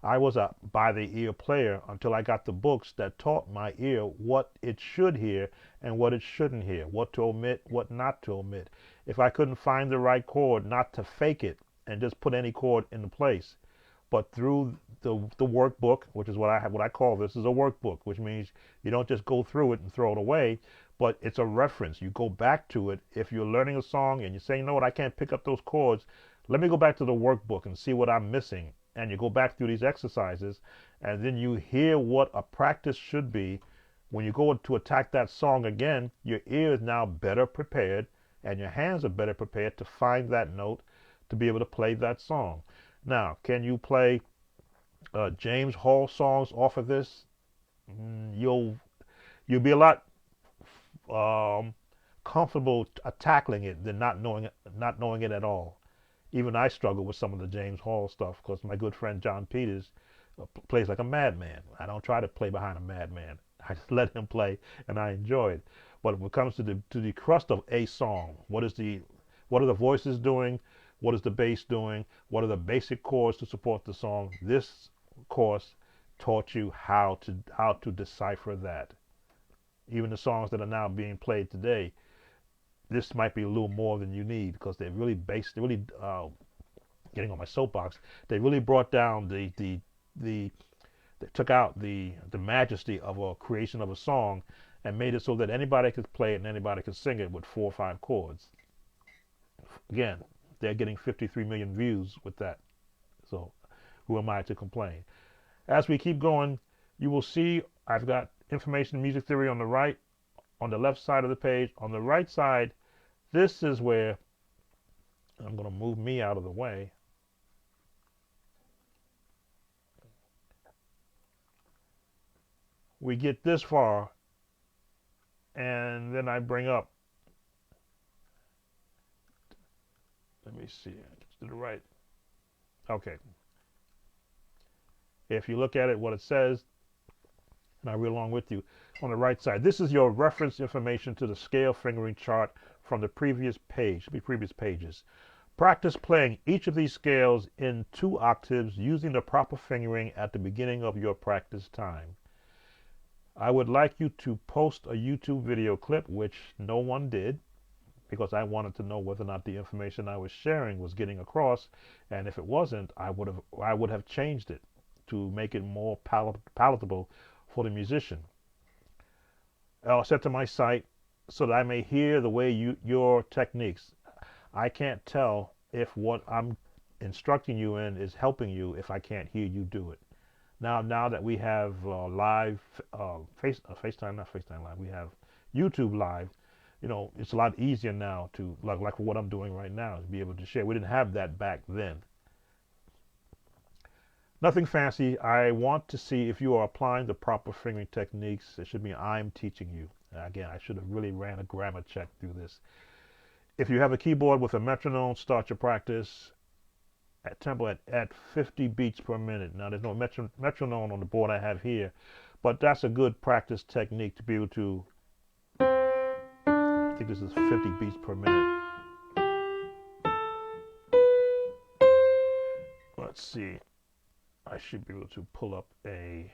I was a by the ear player until I got the books that taught my ear what it should hear and what it shouldn't hear, what to omit, what not to omit. If I couldn't find the right chord, not to fake it and just put any chord into place, but through the workbook, which is what I call this is a workbook, which means you don't just go through it and throw it away, but it's a reference. You go back to it. If you're learning a song and you say, you know what, I can't pick up those chords, let me go back to the workbook and see what I'm missing. And you go back through these exercises, and then you hear what a practice should be. When you go to attack that song again, your ear is now better prepared, and your hands are better prepared to find that note to be able to play that song. Now, can you play James Hall songs off of this? You'll be a lot comfortable tackling it than not knowing it at all. Even I struggle with some of the James Hall stuff because my good friend John Peters plays like a madman. I don't try to play behind a madman. I just let him play, and I enjoy it. But when it comes to the crust of a song, what are the voices doing? What is the bass doing? What are the basic chords to support the song? This course taught you how to decipher that. Even the songs that are now being played today, this might be a little more than you need because they're really getting on my soapbox. They really brought down they took out the majesty of a creation of a song and made it so that anybody could play it and anybody could sing it with 4 or 5 chords. Again, they're getting 53 million views with that. So who am I to complain? As we keep going, you will see I've got information in music theory on the right, on the left side of the page. On the right side, this is where I'm going to move me out of the way. We get this far, and then I bring up, let me see, to the right. Okay. If you look at it, what it says, and I read along with you, on the right side, this is your reference information to the scale fingering chart from the previous pages. Practice playing each of these scales in 2 octaves using the proper fingering at the beginning of your practice time. I would like you to post a YouTube video clip, which no one did, because I wanted to know whether or not the information I was sharing was getting across, and if it wasn't, I would have changed it to make it more palatable for the musician. I'll set to my site so that I may hear the way your techniques. I can't tell if what I'm instructing you in is helping you if I can't hear you do it. Now that we have live FaceTime, not FaceTime Live, we have YouTube Live. It's a lot easier now to like what I'm doing right now to be able to share. We didn't have that back then. Nothing fancy. I want to see if you are applying the proper fingering techniques. It should be I'm teaching you. Again, I should have really ran a grammar check through this. If you have a keyboard with a metronome, start your practice at tempo at 50 beats per minute. Now, there's no metronome on the board I have here, but that's a good practice technique to be able to, I think this is 50 beats per minute. Let's see. I should be able to pull up a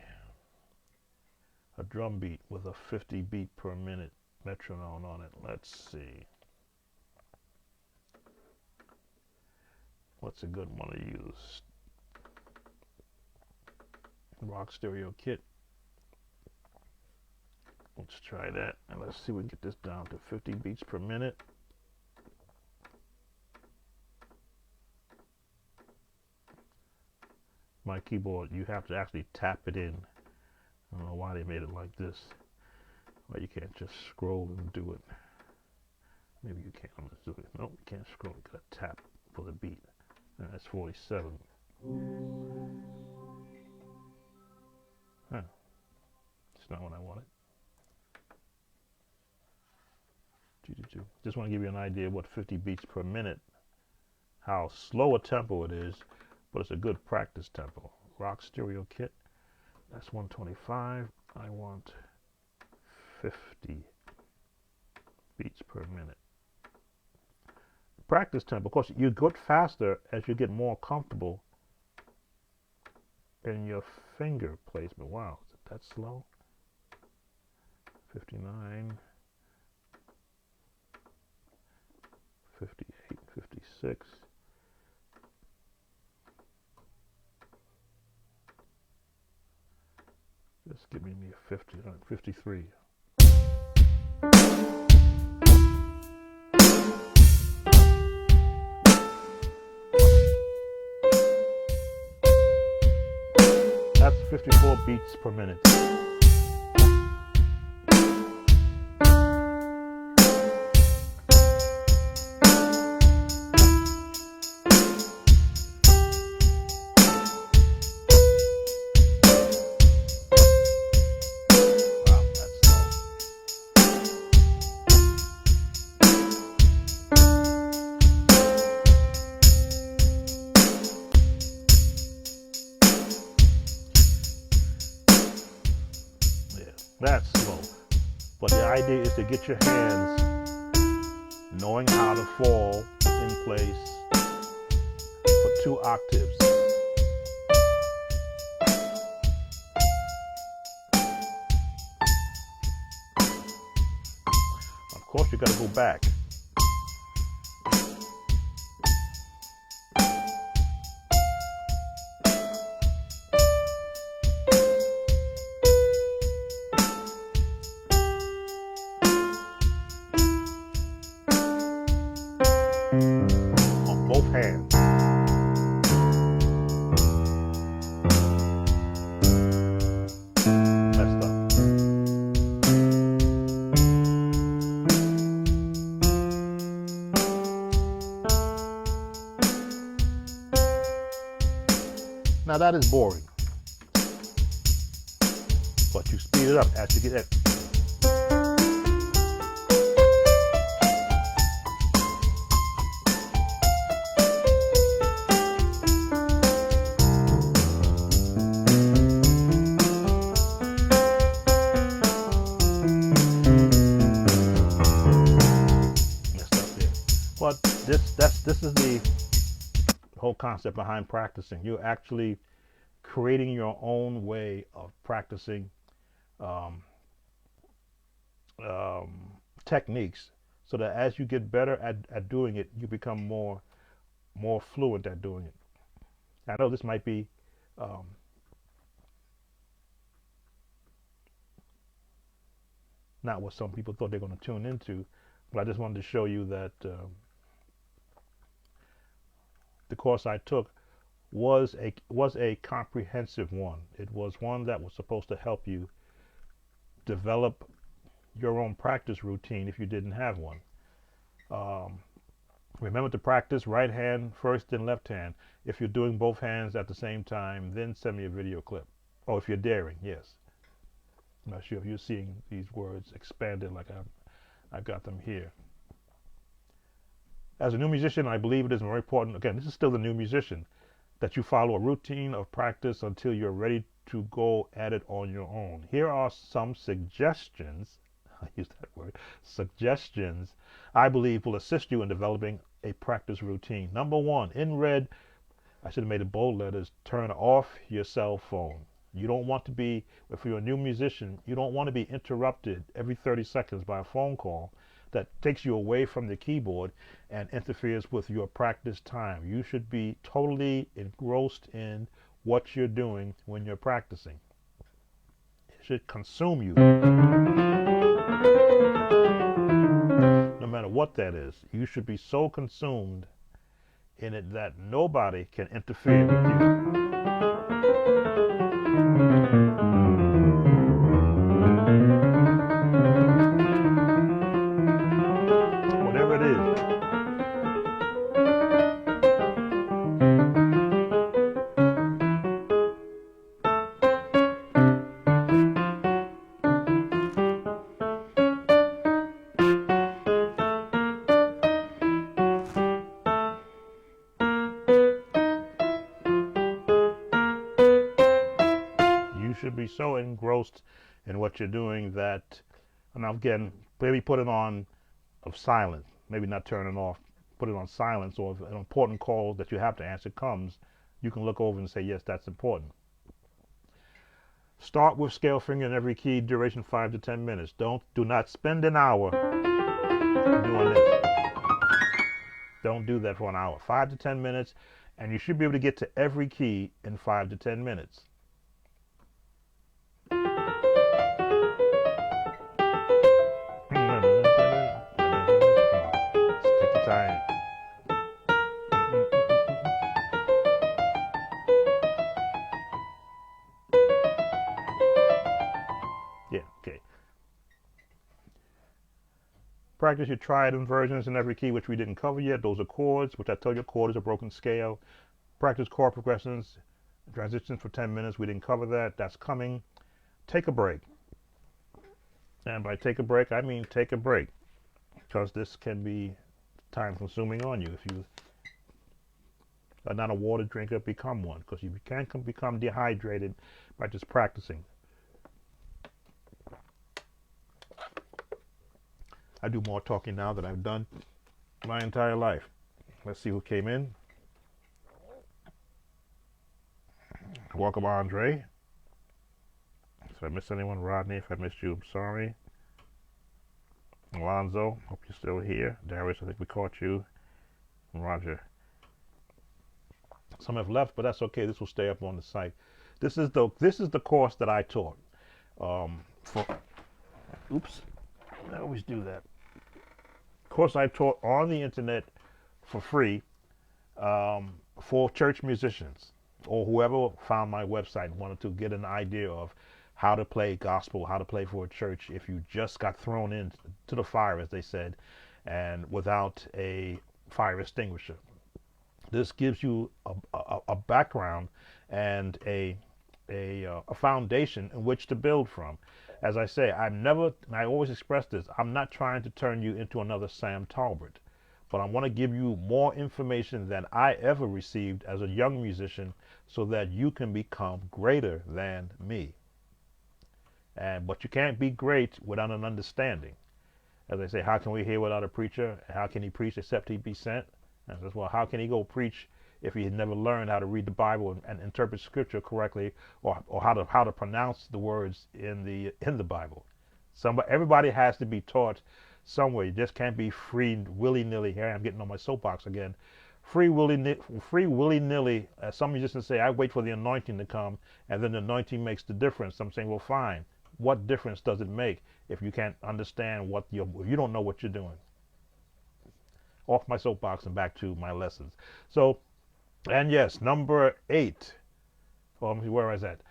drum beat with a 50 beat per minute metronome on it. Let's see. What's a good one to use? Rock Stereo Kit. Let's try that, and let's see if we can get this down to 50 beats per minute. My keyboard, you have to actually tap it in. I don't know why they made it like this. Well, you can't just scroll and do it. Maybe you can. Let's do it. Nope, you can't scroll. You gotta tap for the beat. And that's 47. Huh. It's not what I wanted. Just want to give you an idea of what 50 beats per minute, how slow a tempo it is, but it's a good practice tempo. Rock Stereo Kit, that's 125. I want 50 beats per minute. Practice tempo, of course, you get faster as you get more comfortable in your finger placement. Wow, is it that slow? 59, 58, 56. Just give me a 50, 53. That's 54 beats per minute. That's slow. But the idea is to get your hands knowing how to fall in place for 2 octaves. Of course, you got to go back. On both hands. Messed up. Now that is boring, but you speed it up as you get it. But this is the whole concept behind practicing. You're actually creating your own way of practicing techniques, so that as you get better at doing it, you become more fluent at doing it. I know this might be not what some people thought they're going to tune into, but I just wanted to show you that the course I took was a comprehensive one. It was one that was supposed to help you develop your own practice routine if you didn't have one. Remember to practice right hand first, then left hand. If you're doing both hands at the same time, then send me a video clip. Oh, if you're daring, yes. I'm not sure if you're seeing these words expanded like I've got them here. As a new musician, I believe it is more important, again, this is still the new musician, that you follow a routine of practice until you're ready to go at it on your own. Here are some suggestions, I use that word, suggestions, I believe will assist you in developing a practice routine. Number 1, in red, I should have made it bold letters, turn off your cell phone. You don't want to be, if you're a new musician, you don't want to be interrupted every 30 seconds by a phone call that takes you away from the keyboard and interferes with your practice time. You should be totally engrossed in what you're doing when you're practicing. It should consume you, no matter what that is. You should be so consumed in it that nobody can interfere with you. Whatever it is. You should be so engrossed in what you're doing that, and again, maybe put it on of silence, maybe not turn it off, put it on silence, or if an important call that you have to answer comes, you can look over and say, yes, that's important. Start with scale finger in every key, duration 5 to 10 minutes. Do not spend an hour doing this. Don't do that for an hour. 5 to 10 minutes, and you should be able to get to every key in 5 to 10 minutes. Take your time. Yeah, okay. Practice your triad inversions in every key, which we didn't cover yet. Those are chords, which I told you, chord is a broken scale. Practice chord progressions, transitions for 10 minutes. We didn't cover that. That's coming. Take a break. And by take a break, I mean take a break, because this can be time consuming on you. If you are not a water drinker, become one, because you can become dehydrated by just practicing. I do more talking now than I've done my entire life. Let's see who came in. Welcome, Andre. If I missed anyone, Rodney, if I missed you, I'm sorry. Alonzo, hope you're still here. Darius, I think we caught you. And Roger. Some have left, but that's okay. This will stay up on the site. This is the course that I taught. Oops, I always do that. Course I taught on the internet for free for church musicians or whoever found my website and wanted to get an idea of how to play gospel, how to play for a church if you just got thrown into the fire, as they said, and without a fire extinguisher. This gives you a background and a foundation in which to build from. As I say, and I always express this, I'm not trying to turn you into another Sam Talbert, but I want to give you more information than I ever received as a young musician so that you can become greater than me. But you can't be great without an understanding. As I say, how can we hear without a preacher? How can he preach except he be sent? And as well, how can he go preach if he had never learned how to read the Bible and interpret Scripture correctly, or how to pronounce the words in the Bible? Everybody has to be taught somewhere. You just can't be free willy-nilly. Here I'm getting on my soapbox again. Free willy-nilly. As some musicians say, I wait for the anointing to come, and then the anointing makes the difference. I'm saying, well, fine. What difference does it make if you can't understand if you don't know what you're doing? Off my soapbox and back to my lessons. So, and yes, number 8. Well, where is that?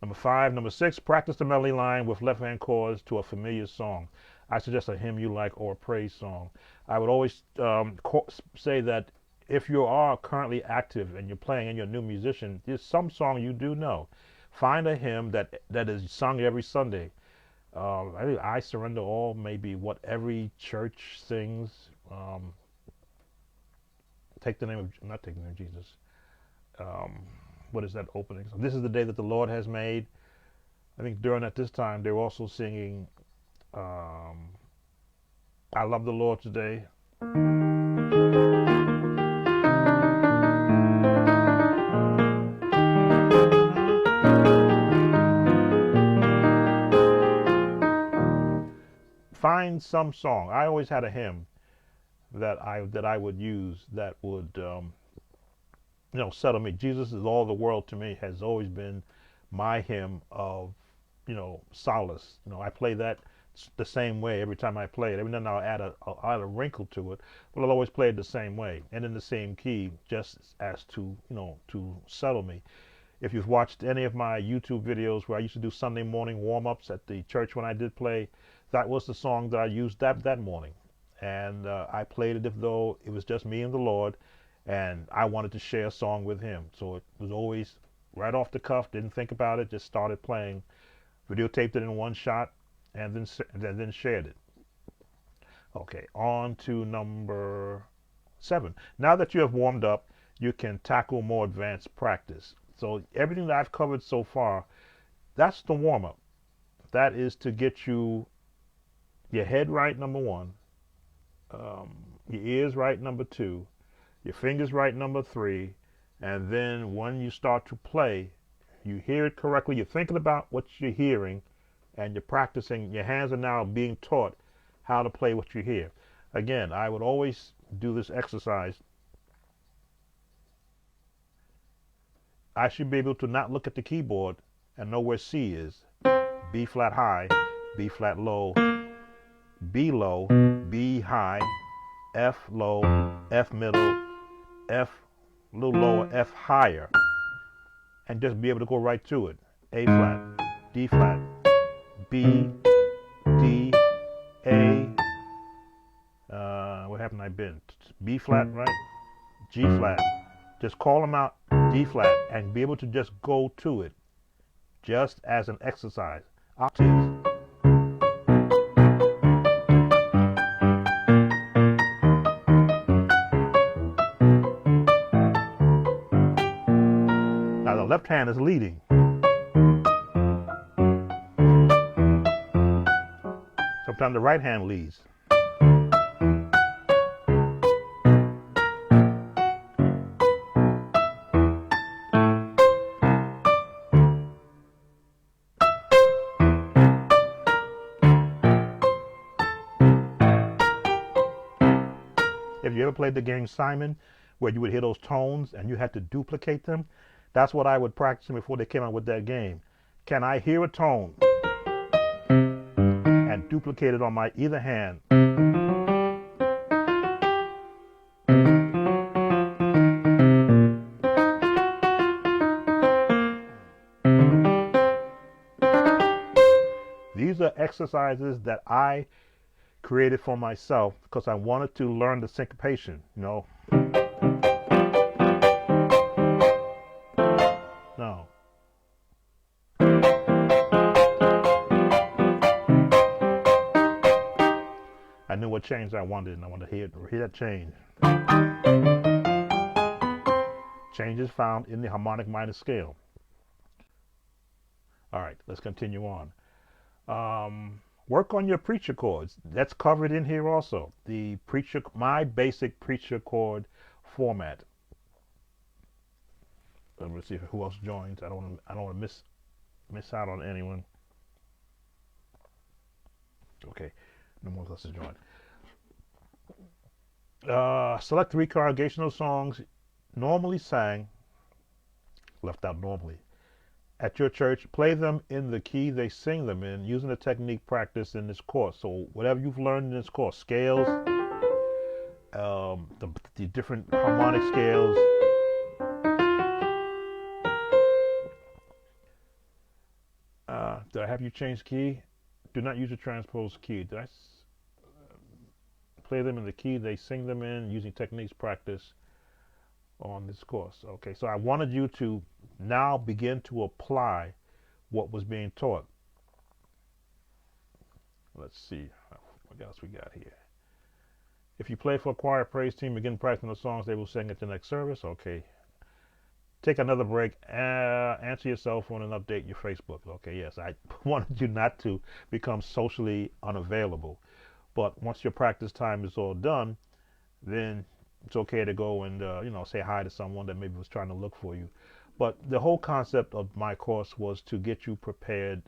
Number 5. Number 6, practice the melody line with left-hand chords to a familiar song. I suggest a hymn you like or a praise song. I would always say that if you are currently active and you're playing and you're a new musician, there's some song you do know. Find a hymn that is sung every Sunday. I think I Surrender All may be what every church sings. Take the name of, not take the name of Jesus. What is that opening? So this is the day that the Lord has made. I think at this time they were also singing I Love the Lord Today. Find some song. I always had a hymn that I would use that would settle me. Jesus is all the world to me has always been my hymn of, solace. I play that the same way every time I play it. Every now and then I'll add a wrinkle to it, but I'll always play it the same way and in the same key, just as to settle me. If you've watched any of my YouTube videos where I used to do Sunday morning warm-ups at the church when I did play, that was the song that I used that morning. And I played it as though it was just me and the Lord, and I wanted to share a song with him. So it was always right off the cuff, didn't think about it, just started playing, videotaped it in one shot, and then shared it. Okay, on to number 7. Now that you have warmed up, you can tackle more advanced practice. So everything that I've covered so far, that's the warm-up. That is to get your head right, number 1, your ears right, number 2, your fingers right, number 3, and then when you start to play, you hear it correctly, you're thinking about what you're hearing, and you're practicing. Your hands are now being taught how to play what you hear. Again, I would always do this exercise. I should be able to not look at the keyboard and know where C is. B flat high, B flat low, B low, B high, F low, F middle, F a little lower, F higher, and just be able to go right to it. A flat, D flat, B, D, A, what haven't I been? B flat, right? G flat. Just call them out, D flat, and be able to just go to it, just as an exercise. Octaves. Now the left hand is leading. Sometimes the right hand leads. If you ever played the game Simon, where you would hear those tones and you had to duplicate them, that's what I would practice before they came out with that game. Can I hear a tone and duplicate it on my either hand? These are exercises that I created for myself because I wanted to learn the syncopation, No. I knew what change I wanted, and I wanted to hear that change. Change is found in the harmonic minor scale. All right, let's continue on. Work on your preacher chords. That's covered in here also. My basic preacher chord format. Let me see who else joins. I don't want to miss out on anyone. Okay, no more else to join. Select 3 congregational songs normally sang, left out normally, at your church. Play them in the key they sing them in, using the technique practiced in this course. So whatever you've learned in this course, scales, the different harmonic scales, did I have you change key? Do not use a transposed key. Did I play them in the key they sing them in, using techniques practiced on this course? Okay, so I wanted you to now begin to apply what was being taught. Let's see what else we got here. If you play for a choir praise team, begin practicing the songs they will sing at the next service. Okay. Take another break, answer your cell phone, and update your Facebook. Okay, yes, I wanted you not to become socially unavailable. But once your practice time is all done, then it's okay to go and say hi to someone that maybe was trying to look for you. But the whole concept of my course was to get you prepared,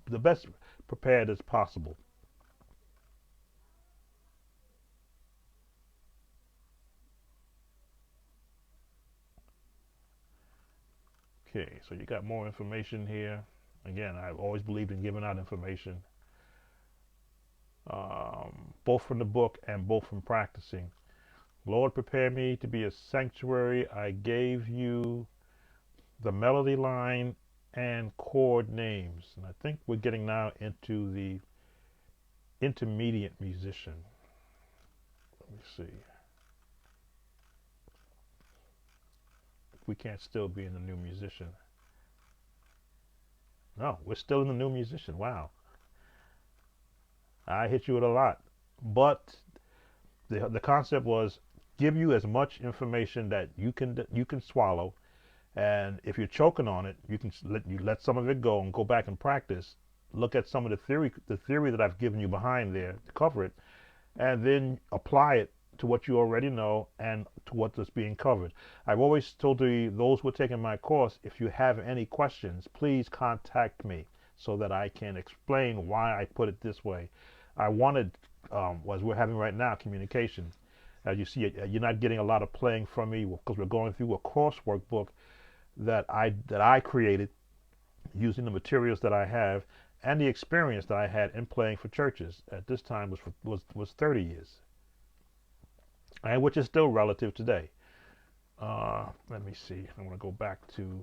the best prepared as possible. So you got more information here. Again, I've always believed in giving out information, both from the book and both from practicing. Lord, prepare me to be a sanctuary. I gave you the melody line and chord names. And I think we're getting now into the intermediate musician. Let me see. We can't still be in the new musician. No, we're still in the new musician. Wow. I hit you with a lot. But the concept was give you as much information that you can swallow, and if you're choking on it, you can let some of it go and go back and practice. Look at some of the theory that I've given you behind there to cover it, and then apply it to what you already know and to what is being covered. I've always told those who are taking my course, if you have any questions, please contact me so that I can explain why I put it this way. I wanted, as we're having right now, communication. As you see, you're not getting a lot of playing from me because we're going through a coursework book that I created using the materials that I have and the experience that I had in playing for churches. At this time was 30 years, and which is still relative today. Let me see. I want to go back to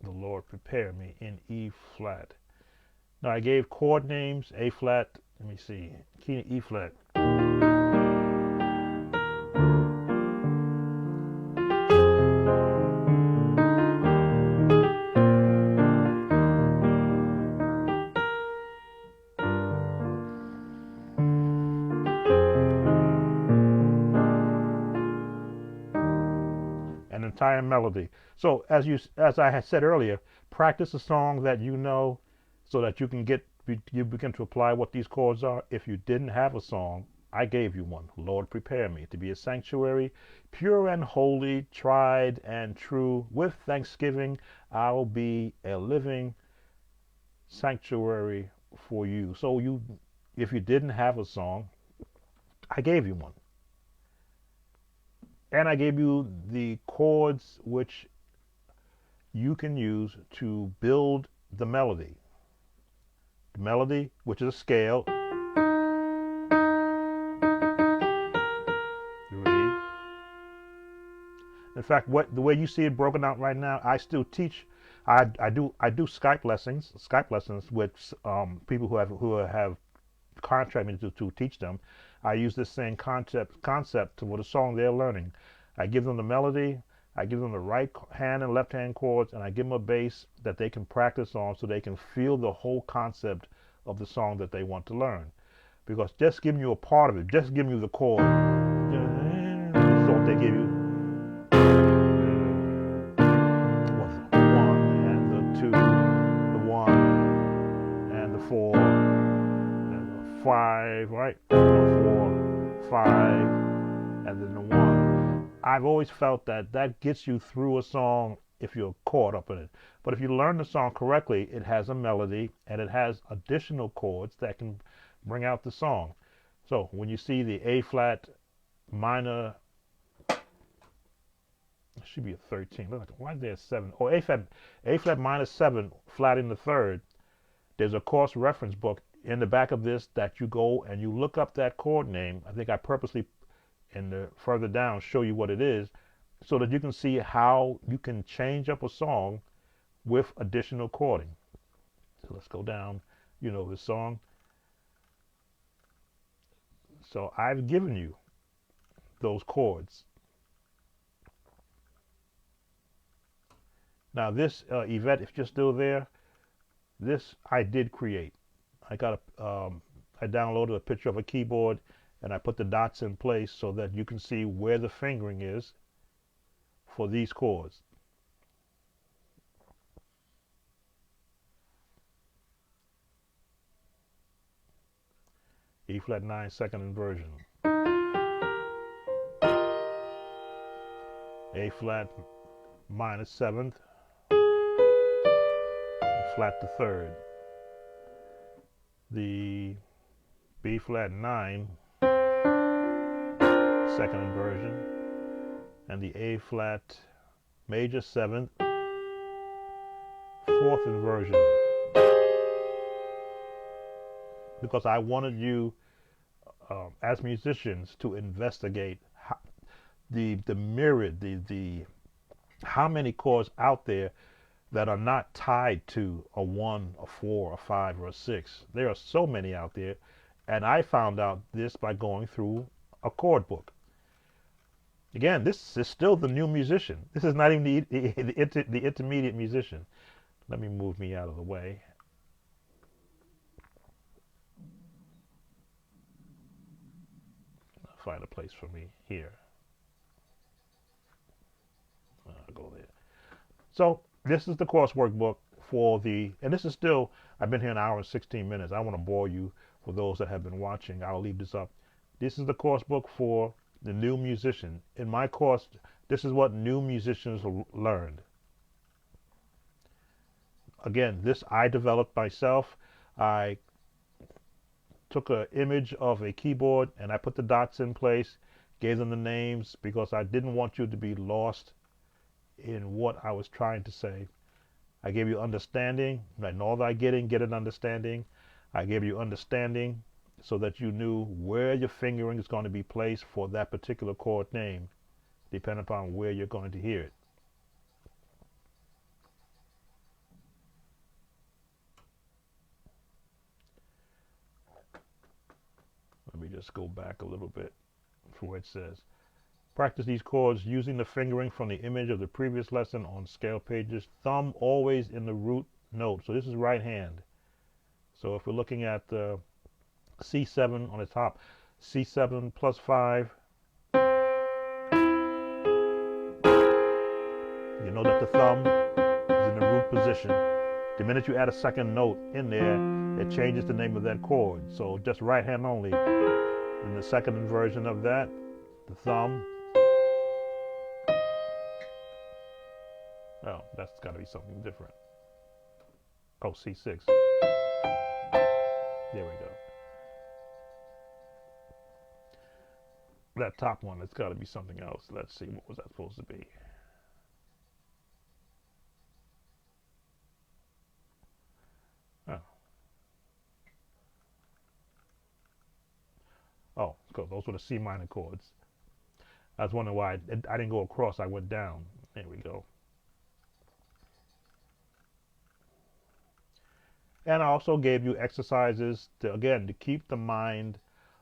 the Lord prepare me in E flat. Now I gave chord names: A flat. Let me see. Key to E flat. An entire melody. So as I had said earlier, practice a song that you know, so that you begin to apply what these chords are. If you didn't have a song, I gave you one. Lord, prepare me to be a sanctuary, pure and holy, tried and true. With thanksgiving, I'll be a living sanctuary for you. So if you didn't have a song, I gave you one. And I gave you the chords which you can use to build the melody. The melody, which is a scale. 3. In fact, the way you see it broken out right now, I still teach. I do Skype lessons with people who have contracted me to teach them. I use this same concept for the song they're learning. I give them the melody, I give them the right hand and left hand chords, and I give them a bass that they can practice on so they can feel the whole concept of the song that they want to learn. Because just giving you a part of it, just giving you the chord, so what they give you, what's the 1 and the 2, the 1 and the 4, and the 5, right? 4, 5, and then the 1. I've always felt that gets you through a song if you're caught up in it. But if you learn the song correctly, it has a melody and it has additional chords that can bring out the song. So when you see the A flat minor, it should be a 13. Why is there a 7? Oh, A flat minor 7 flat in the third. There's a course reference book in the back of this that you go and you look up that chord name. I think I purposely further down show you what it is so that you can see how you can change up a song with additional chording. So let's go down, this song. So I've given you those chords. Now this, Yvette, if you're still there, this I did create. I downloaded a picture of a keyboard and I put the dots in place so that you can see where the fingering is for these chords. E flat 9 second inversion. A flat minor 7th, flat the 3rd. The B flat 9 second inversion, and the A flat major 7th, 4th inversion, because I wanted you, as musicians, to investigate the myriad, the how many chords out there that are not tied to a 1, a 4, a 5, or a 6. There are so many out there, and I found out this by going through a chord book. Again, this is still the new musician. This is not even the intermediate musician. Let me move me out of the way. I'll find a place for me here. I'll go there. So this is the course workbook for the, and this is still, I've been here an hour and 16 minutes. I don't want to bore you. For those that have been watching, I'll leave this up. This is the course book for the new musician. In my course, this is what new musicians learned. Again, this I developed myself. I took an image of a keyboard and I put the dots in place, gave them the names because I didn't want you to be lost in what I was trying to say. I gave you understanding, like all that getting, get an understanding. I gave you understanding so that you knew where your fingering is going to be placed for that particular chord name, depending upon where you're going to hear it. Let me just go back a little bit for where it says. Practice these chords using the fingering from the image of the previous lesson on scale pages. Thumb always in the root note. So this is right hand. So if we're looking at C7 on the top, C7 plus 5, you know that the thumb is in the root position. The minute you add a second note in there, it changes the name of that chord. So just right hand only. In the second inversion of that, the thumb. Oh, that's got to be something different. Oh, C6. There we go. That top one, it's got to be something else. Let's see, what was that supposed to be? Oh, those were the C minor chords. I was wondering why I didn't go across, I went down. There we go. And I also gave you exercises to, again, to keep the mind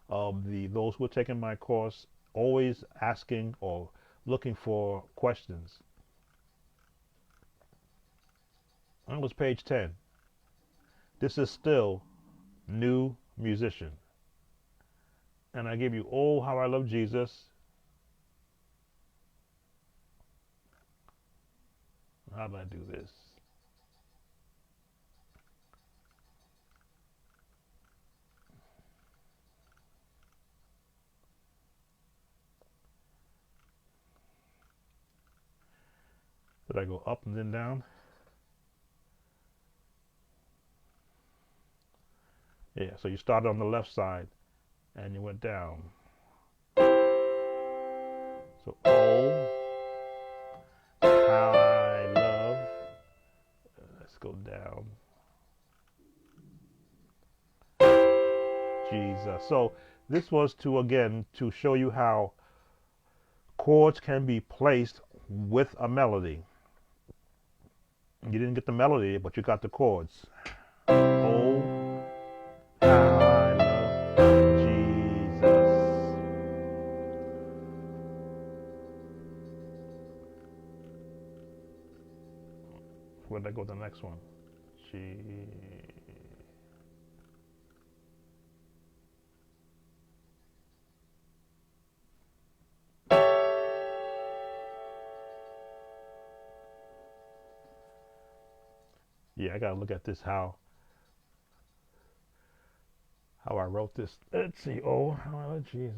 of those who are taking my course always asking or looking for questions. That was page 10. This is still new musician. And I give you, oh, how I love Jesus. How do I do this? Did I go up and then down? Yeah, so you started on the left side and you went down. So, oh, how I love. Let's go down. Jesus. So this was to, again, to show you how chords can be placed with a melody. You didn't get the melody, but you got the chords. Oh, how I love Jesus. Where'd I go to the next one? Yeah, I gotta look at this how I wrote this. Let's see. Oh, how I love Jesus.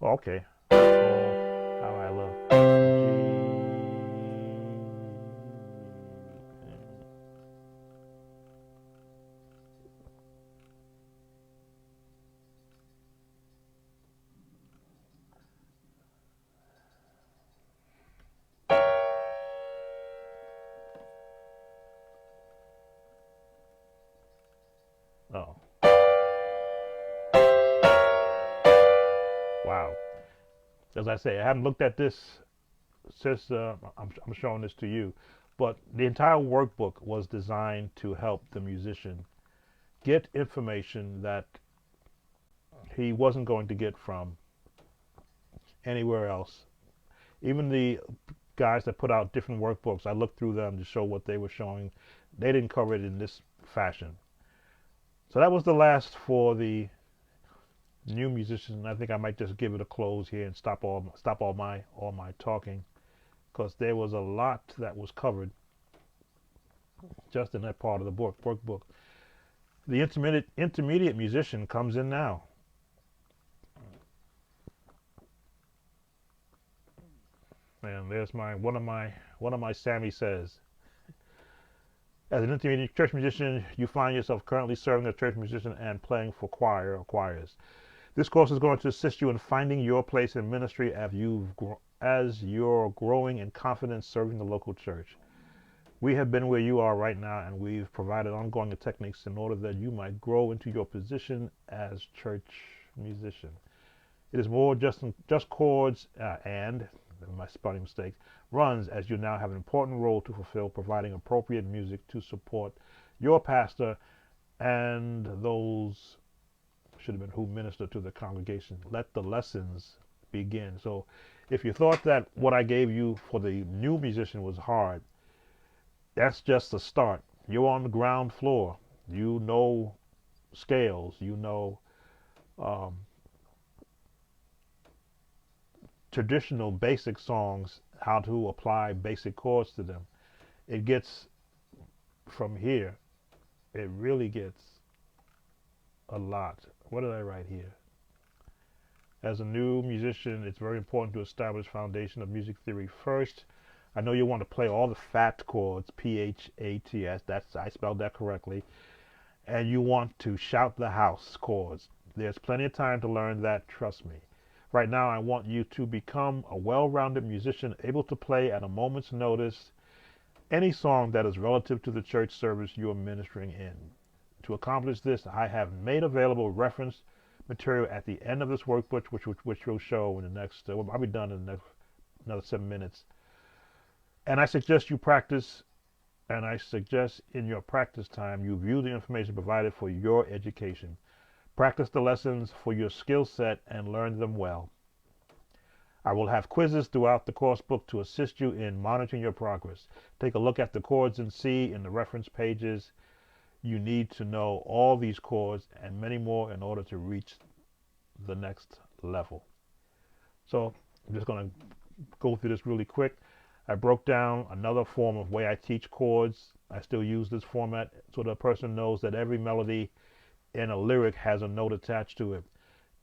Oh, okay. Oh, how I love Jesus. Oh, wow. As I say, I haven't looked at this since I'm showing this to you, but the entire workbook was designed to help the musician get information that he wasn't going to get from anywhere else. Even the guys that put out different workbooks, I looked through them to show what they were showing. They didn't cover it in this fashion. So that was the last for the new musicians. I think I might just give it a close here and stop all my talking, because there was a lot that was covered just in that part of the workbook. The intermediate musician comes in now. And there's one of my Sammy says. As an intermediate church musician, you find yourself currently serving as a church musician and playing for choir or choirs. This course is going to assist you in finding your place in ministry as you're growing in confidence serving the local church. We have been where you are right now, and we've provided ongoing techniques in order that you might grow into your position as church musician. It is more just chords and my spelling mistake runs, as you now have an important role to fulfill, providing appropriate music to support your pastor and those should have been who minister to the congregation. Let the lessons begin. So if you thought that what I gave you for the new musician was hard, that's just the start. You're on the ground floor. You know scales. You know um, traditional basic songs, how to apply basic chords to them. It gets from here, it really gets a lot. What did I write here? As a new musician, it's very important to establish foundation of music theory first. I know you want to play all the fat chords, P-H-A-T-S, that's, I spelled that correctly, and you want to shout the house chords. There's plenty of time to learn that, trust me. Right now, I want you to become a well-rounded musician, able to play at a moment's notice any song that is relative to the church service you are ministering in. To accomplish this, I have made available reference material at the end of this workbook, which will show in the next, I'll be done in the next another 7 minutes. And I suggest you practice, and I suggest in your practice time, you view the information provided for your education. Practice the lessons for your skill set and learn them well. I will have quizzes throughout the course book to assist you in monitoring your progress. Take a look at the chords and see in the reference pages. You need to know all these chords and many more in order to reach the next level. So I'm just going to go through this really quick. I broke down another form of way I teach chords. I still use this format so the person knows that every melody in a lyric has a note attached to it.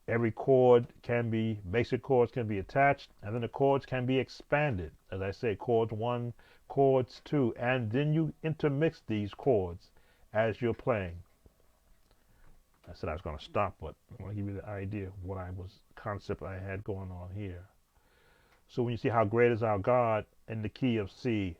Every chord can be, basic chords can be attached, and then the chords can be expanded. As I say, chords 1, chords 2, and then you intermix these chords as you're playing. I said I was going to stop, but I want to give you the idea of what concept I had going on here. So when you see how great is our God in the key of C,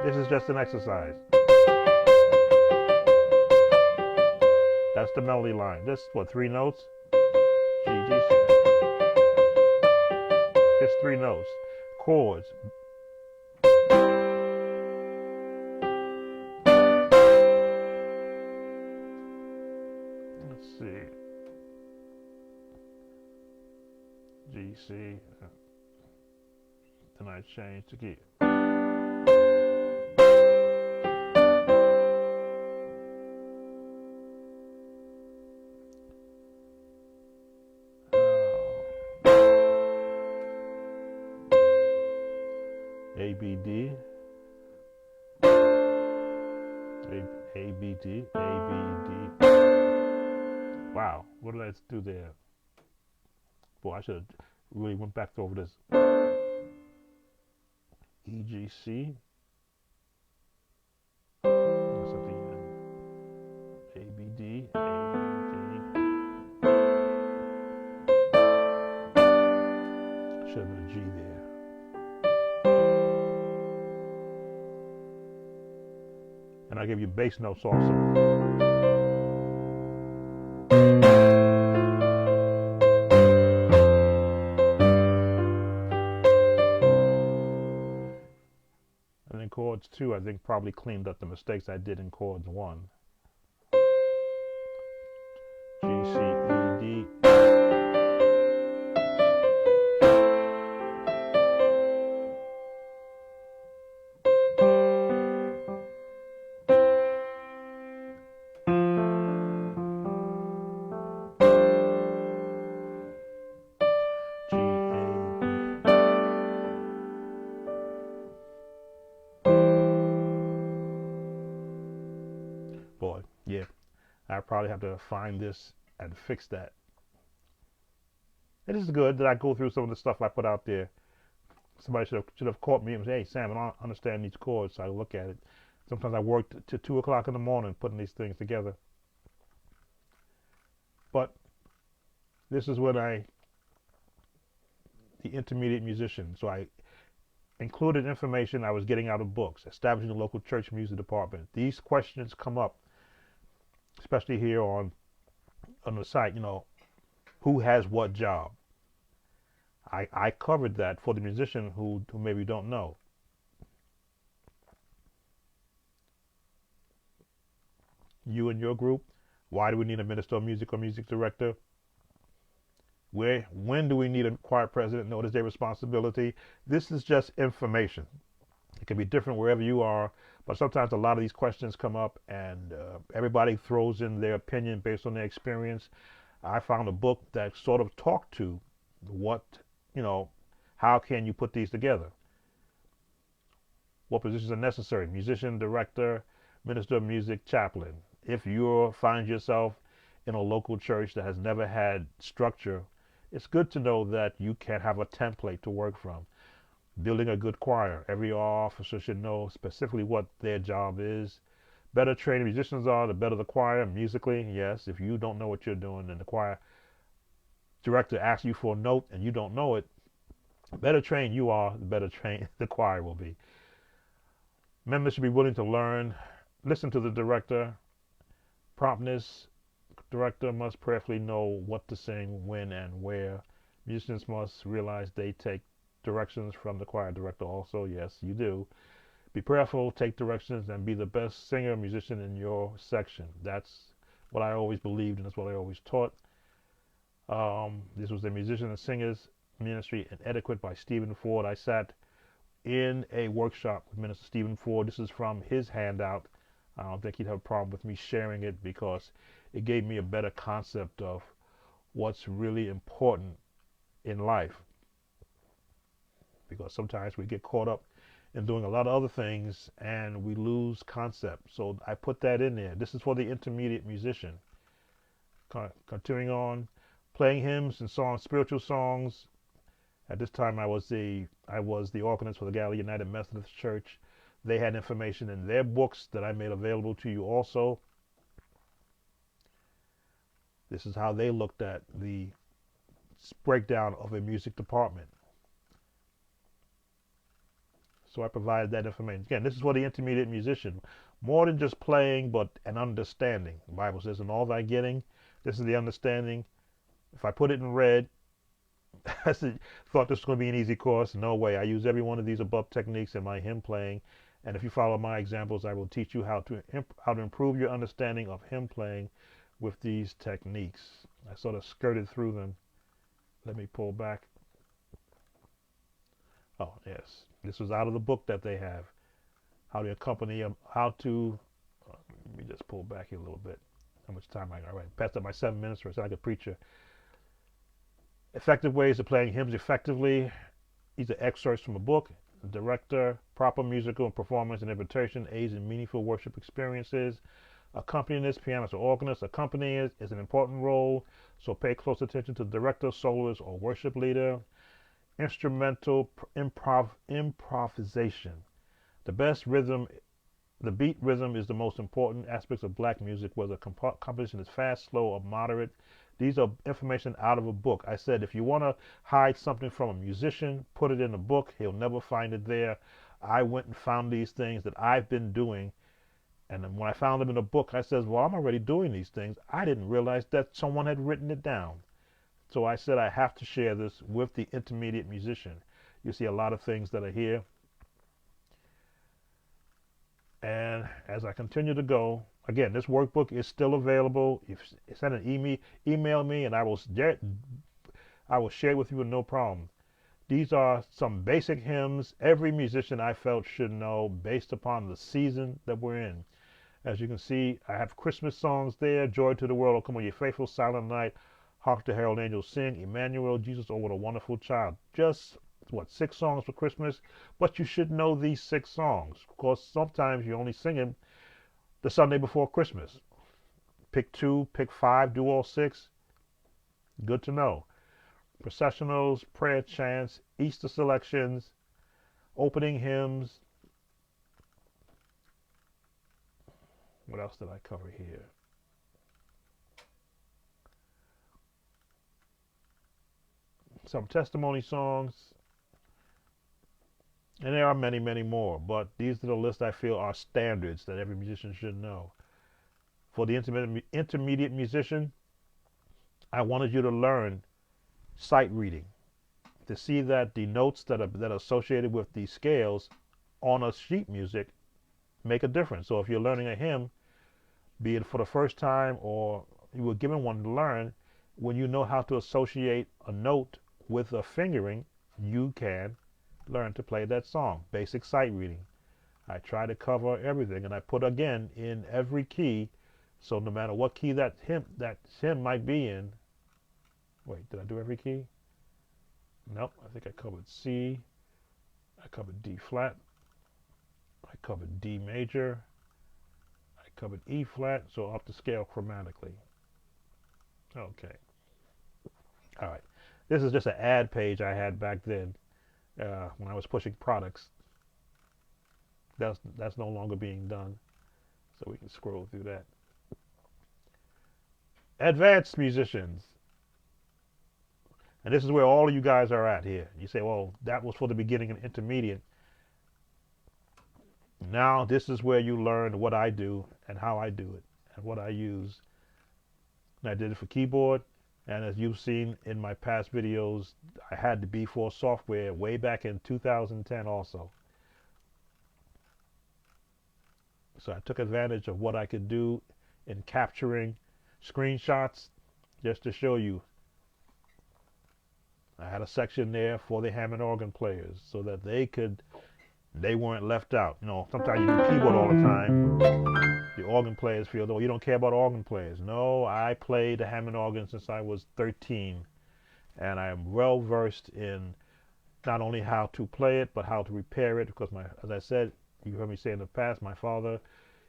this is just an exercise. That's the melody line. This, what, 3 notes? G, G, C. Just 3 notes. Chords. Let's see. G, C. Then I change the key. A, B, D. A, B, D. A, B, D. Wow, what did I do there? Boy, I should have really went back over this. E, G, C. That's at the end. A, B, D. A, B, D. should have been a G there. And I'll give you bass notes also. And in chords 2, I think probably cleaned up the mistakes I did in chords 1. G, C, E, D. Boy, yeah, I probably have to find this and fix that. It is good that I go through some of the stuff I put out there. Somebody should have caught me and said, "Hey, Sam, I don't understand these chords." So I look at it. Sometimes I work to 2 o'clock in the morning putting these things together. But this is when the intermediate musician. So I included information I was getting out of books, establishing a local church music department. These questions come up, especially here on the site, who has what job? I covered that for the musician who maybe don't know. You and your group, why do we need a minister of music or music director? When do we need a choir president? What is their responsibility? This is just information. It can be different wherever you are, but sometimes a lot of these questions come up and everybody throws in their opinion based on their experience. I found a book that sort of talked to what, how can you put these together? What positions are necessary? Musician, director, minister of music, chaplain. If you find yourself in a local church that has never had structure, it's good to know that you can have a template to work from. Building a good choir. Every officer should know specifically what their job is. Better trained musicians are, the better the choir musically. Yes, if you don't know what you're doing and the choir director asks you for a note and you don't know it, the better trained you are, the better trained the choir will be. Members should be willing to learn, listen to the director. Promptness. Director must prayerfully know what to sing, when, and where. Musicians must realize they take directions from the choir director also. Yes, you do. Be prayerful, take directions, and be the best singer, musician in your section. That's what I always believed, and that's what I always taught. This was the Musician and Singers Ministry and Etiquette by Stephen Ford. I sat in a workshop with Minister Stephen Ford. This is from his handout. I don't think he'd have a problem with me sharing it because it gave me a better concept of what's really important in life. Because sometimes we get caught up in doing a lot of other things and we lose concept. So I put that in there. This is for the intermediate musician. Continuing on, playing hymns and songs, spiritual songs. At this time, I was the organist for the Galilee United Methodist Church. They had information in their books that I made available to you also. This is how they looked at the breakdown of a music department. So I provided that information. Again, this is for the intermediate musician. More than just playing, but an understanding. The Bible says, in all thy getting, this is the understanding. If I put it in red, I thought this was going to be an easy course. No way. I use every one of these above techniques in my hymn playing. And if you follow my examples, I will teach you how to improve your understanding of hymn playing with these techniques. I sort of skirted through them. Let me pull back. Oh, yes. This was out of the book that they have. How to accompany them, let me just pull back here a little bit. How much time I got? All right, passed up my 7 minutes for I could preach a effective ways of playing hymns effectively. These are excerpts from a book. The director, proper musical and performance and interpretation aids in meaningful worship experiences. Accompanist, pianist, or organist. Accompanying is an important role, so pay close attention to the director, soloist, or worship leader. Instrumental improvisation. The beat rhythm is the most important aspects of black music, whether composition is fast, slow, or moderate. These are information out of a book. I said if you want to hide something from a musician, put it in a book. He'll never find it there. I went and found these things that I've been doing, and then when I found them in a book, I says, well, I'm already doing these things. I didn't realize that someone had written it down. So I said I have to share this with the intermediate musician. You see a lot of things that are here. And as I continue to go, again, this workbook is still available. If you send an email me, and I will share it with you with no problem. These are some basic hymns every musician I felt should know based upon the season that we're in. As you can see, I have Christmas songs there. Joy to the world, oh come on, ye faithful, silent night. Hark the herald angels sing. Emmanuel, Jesus, oh what a wonderful child. Just, what, 6 songs for Christmas? But you should know these 6 songs. Of course, sometimes you only sing them the Sunday before Christmas. Pick 2, pick 5, do all 6. Good to know. Processionals, prayer chants, Easter selections, opening hymns. What else did I cover here? Some testimony songs. And there are many, many more. But these are the lists I feel are standards that every musician should know. For the intermediate musician, I wanted you to learn sight reading, to see that the notes that are associated with the scales on a sheet music make a difference. So if you're learning a hymn, be it for the first time or you were given one to learn, when you know how to associate a note with a fingering, you can learn to play that song. Basic sight reading. I try to cover everything, and I put again in every key, so no matter what key that hymn might be in. Wait, did I do every key? Nope, I think I covered C, I covered D flat, I covered D major, I covered E flat, so up the scale chromatically. Okay. All right. This is just an ad page I had back then when I was pushing products. That's no longer being done, so we can scroll through that. Advanced musicians. And this is where all of you guys are at here. You say, well, that was for the beginning and intermediate. Now this is where you learn what I do and how I do it and what I use. And I did it for keyboard. And as you've seen in my past videos, I had the B4 software way back in 2010 also. So I took advantage of what I could do in capturing screenshots just to show you. I had a section there for the Hammond organ players so that they weren't left out. You know, sometimes you do keyboard all the time. The organ players feel, oh, you don't care about organ players. No, I played the Hammond organ since I was 13. And I am well versed in not only how to play it, but how to repair it. Because, as I said, you heard me say in the past, my father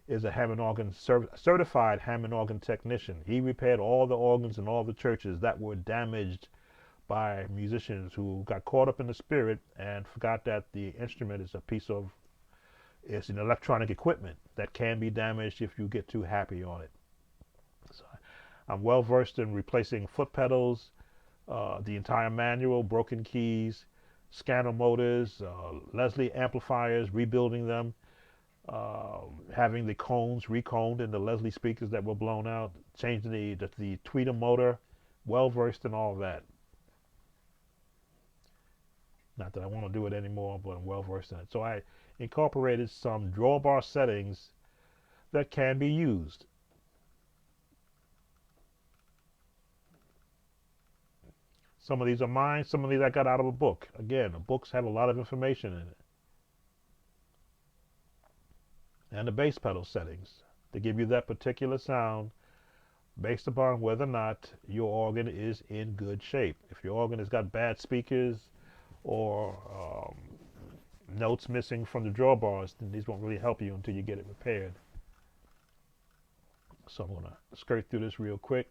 is a Hammond organ certified Hammond organ technician. He repaired all the organs in all the churches that were damaged by musicians who got caught up in the spirit and forgot that the instrument is it's an electronic equipment that can be damaged if you get too happy on it. So I'm well versed in replacing foot pedals, the entire manual, broken keys, scanner motors, Leslie amplifiers, rebuilding them, having the cones reconed in the Leslie speakers that were blown out, changing the tweeter motor. Well versed in all of that. Not that I want to do it anymore, but I'm well versed in it. So I incorporated some drawbar settings that can be used. Some of these are mine, some of these I got out of a book. Again, the books have a lot of information in it. And the bass pedal settings to give you that particular sound based upon whether or not your organ is in good shape. If your organ has got bad speakers, or notes missing from the drawbars, then these won't really help you until you get it repaired. So I'm going to skirt through this real quick.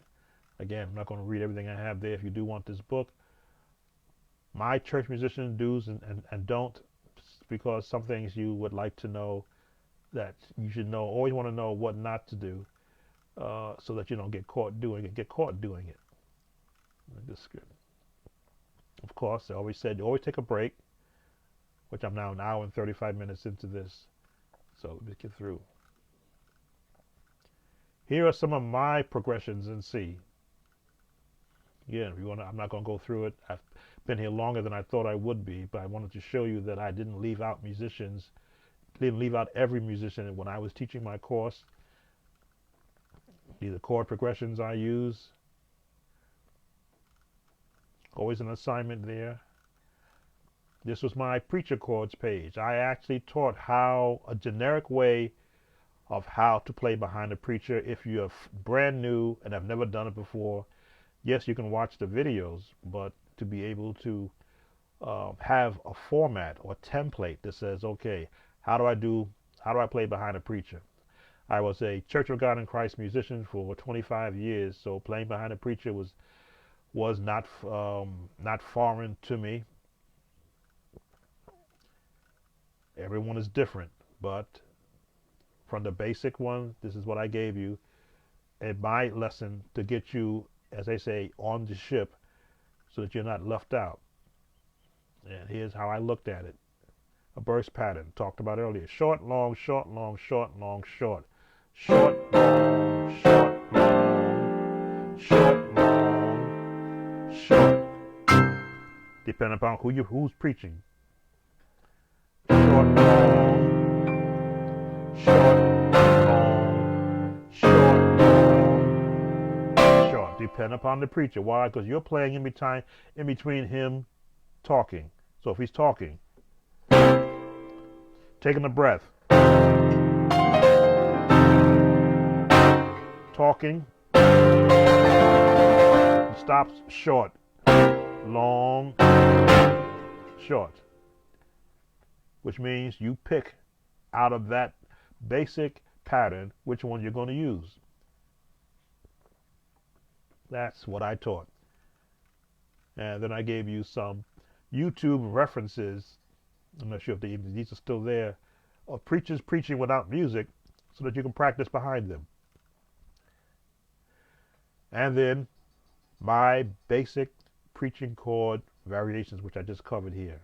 Again, I'm not going to read everything I have there. If you do want this book, my church musician do's and don't, because some things you would like to know that you should know, always want to know what not to do, so that you don't get caught doing it. Of course, I always said you always take a break, which I'm now an hour and 35 minutes into this. So let's get through. Here are some of my progressions in C. Again, if you want, I'm not going to go through it. I've been here longer than I thought I would be, but I wanted to show you that I didn't leave out musicians, didn't leave out every musician when I was teaching my course. These are chord progressions I use. Always an assignment there. This was my preacher chords page. I actually taught how a generic way of how to play behind a preacher if you're brand new and have never done it before. Yes, you can watch the videos, but to be able to have a format or template that says, okay, how do I play behind a preacher? I was a Church of God in Christ musician for 25 years, so playing behind a preacher was not foreign to me. Everyone is different, but from the basic one, this is what I gave you in my lesson to get you, as they say, on the ship so that you're not left out. And here's how I looked at it. A burst pattern, talked about earlier. Short, long, short, long, short, long, short. Short, long, short, long, short, long, short. Depending upon who's preaching. Short, long, short, long, short, long, short. Depending upon the preacher. Why? Because you're playing in between him talking. So if he's talking, taking a breath, talking, stops, short, long, short, which means you pick out of that basic pattern which one you're going to use. That's what I taught. And then I gave you some YouTube references. I'm not sure if these are still there, of preachers preaching without music so that you can practice behind them. And then my basic preaching chord variations, which I just covered here.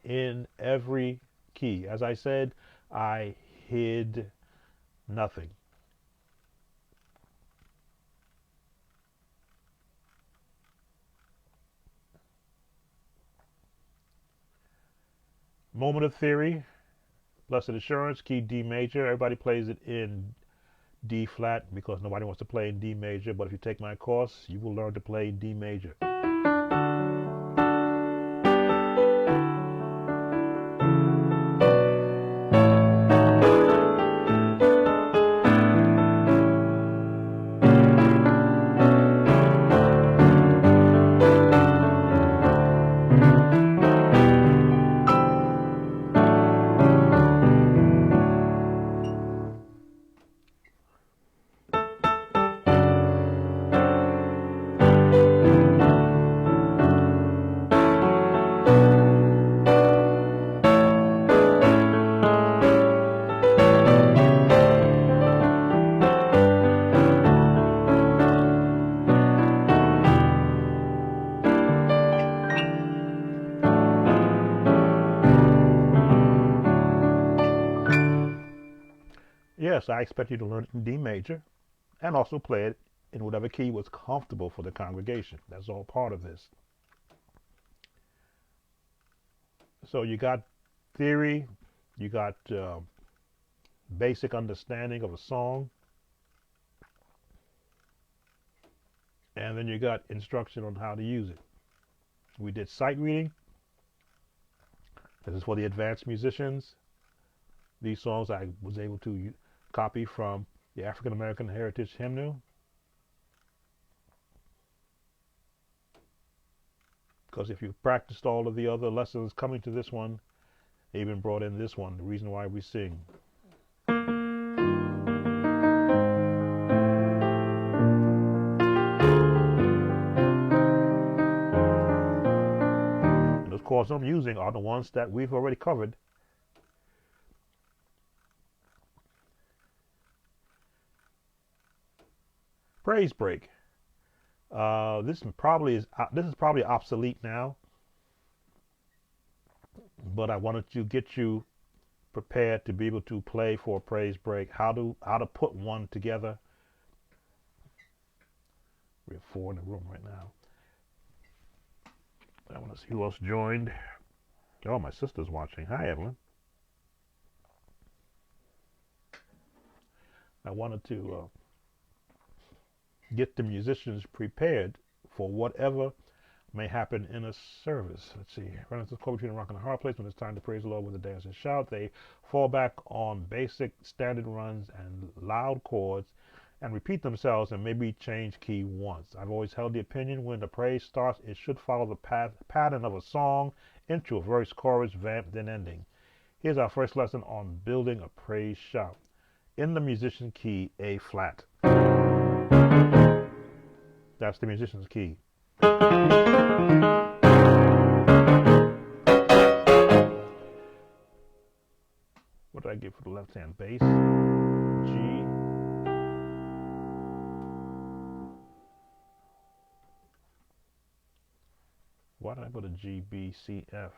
In every key. As I said, I hid nothing. Moment of Theory, Blessed Assurance, key D major. Everybody plays it in D flat because nobody wants to play in D major. But if you take my course, you will learn to play D major. Yes, I expect you to learn it in D major and also play it in whatever key was comfortable for the congregation. That's all part of this. So you got theory, you got basic understanding of a song, and then you got instruction on how to use it. We did sight reading. This is for the advanced musicians. These songs I was able to copy from the African American Heritage Hymnal. Because if you've practiced all of the other lessons coming to this one, they even brought in this one, the reason why we sing. And those chords I'm using are the ones that we've already covered. Praise break. This is probably obsolete now, but I wanted to get you prepared to be able to play for a praise break. How to put one together. We have 4 in the room right now. I want to see who else joined. Oh, my sister's watching. Hi, Evelyn. I wanted to get the musicians prepared for whatever may happen in a service. Let's see. Runners is caught between a rock and a hard place when it's time to praise the Lord with a dance and shout. They fall back on basic standard runs and loud chords and repeat themselves and maybe change key once. I've always held the opinion when the praise starts, it should follow the pattern of a song: intro, verse, chorus, vamp, then ending. Here's our first lesson on building a praise shout. In the musician key, A flat. That's the musician's key. What did I get for the left hand? Bass, G. Why did I go to G, B, C, F?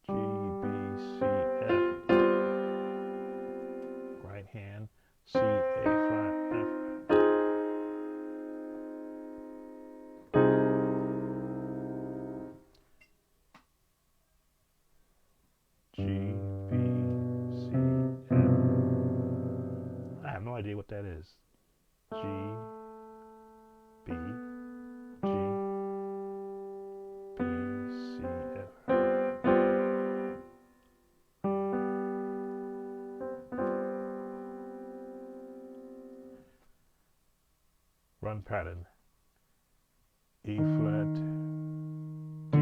G, B, C, F. Right hand, C, A flat, F. G, B, C, F. I have no idea what that is. G, B, G, B, C, F. Run pattern. E flat, D,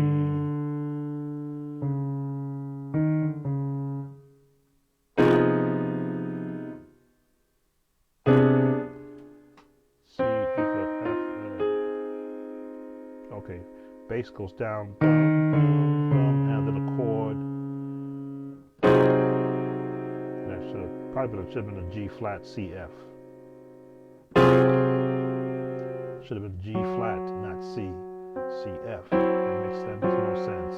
C, E flat, F. Okay, bass goes down, and then a chord. That should have been a G flat, C, F. Should have been G flat, not C, C, F. That makes no sense.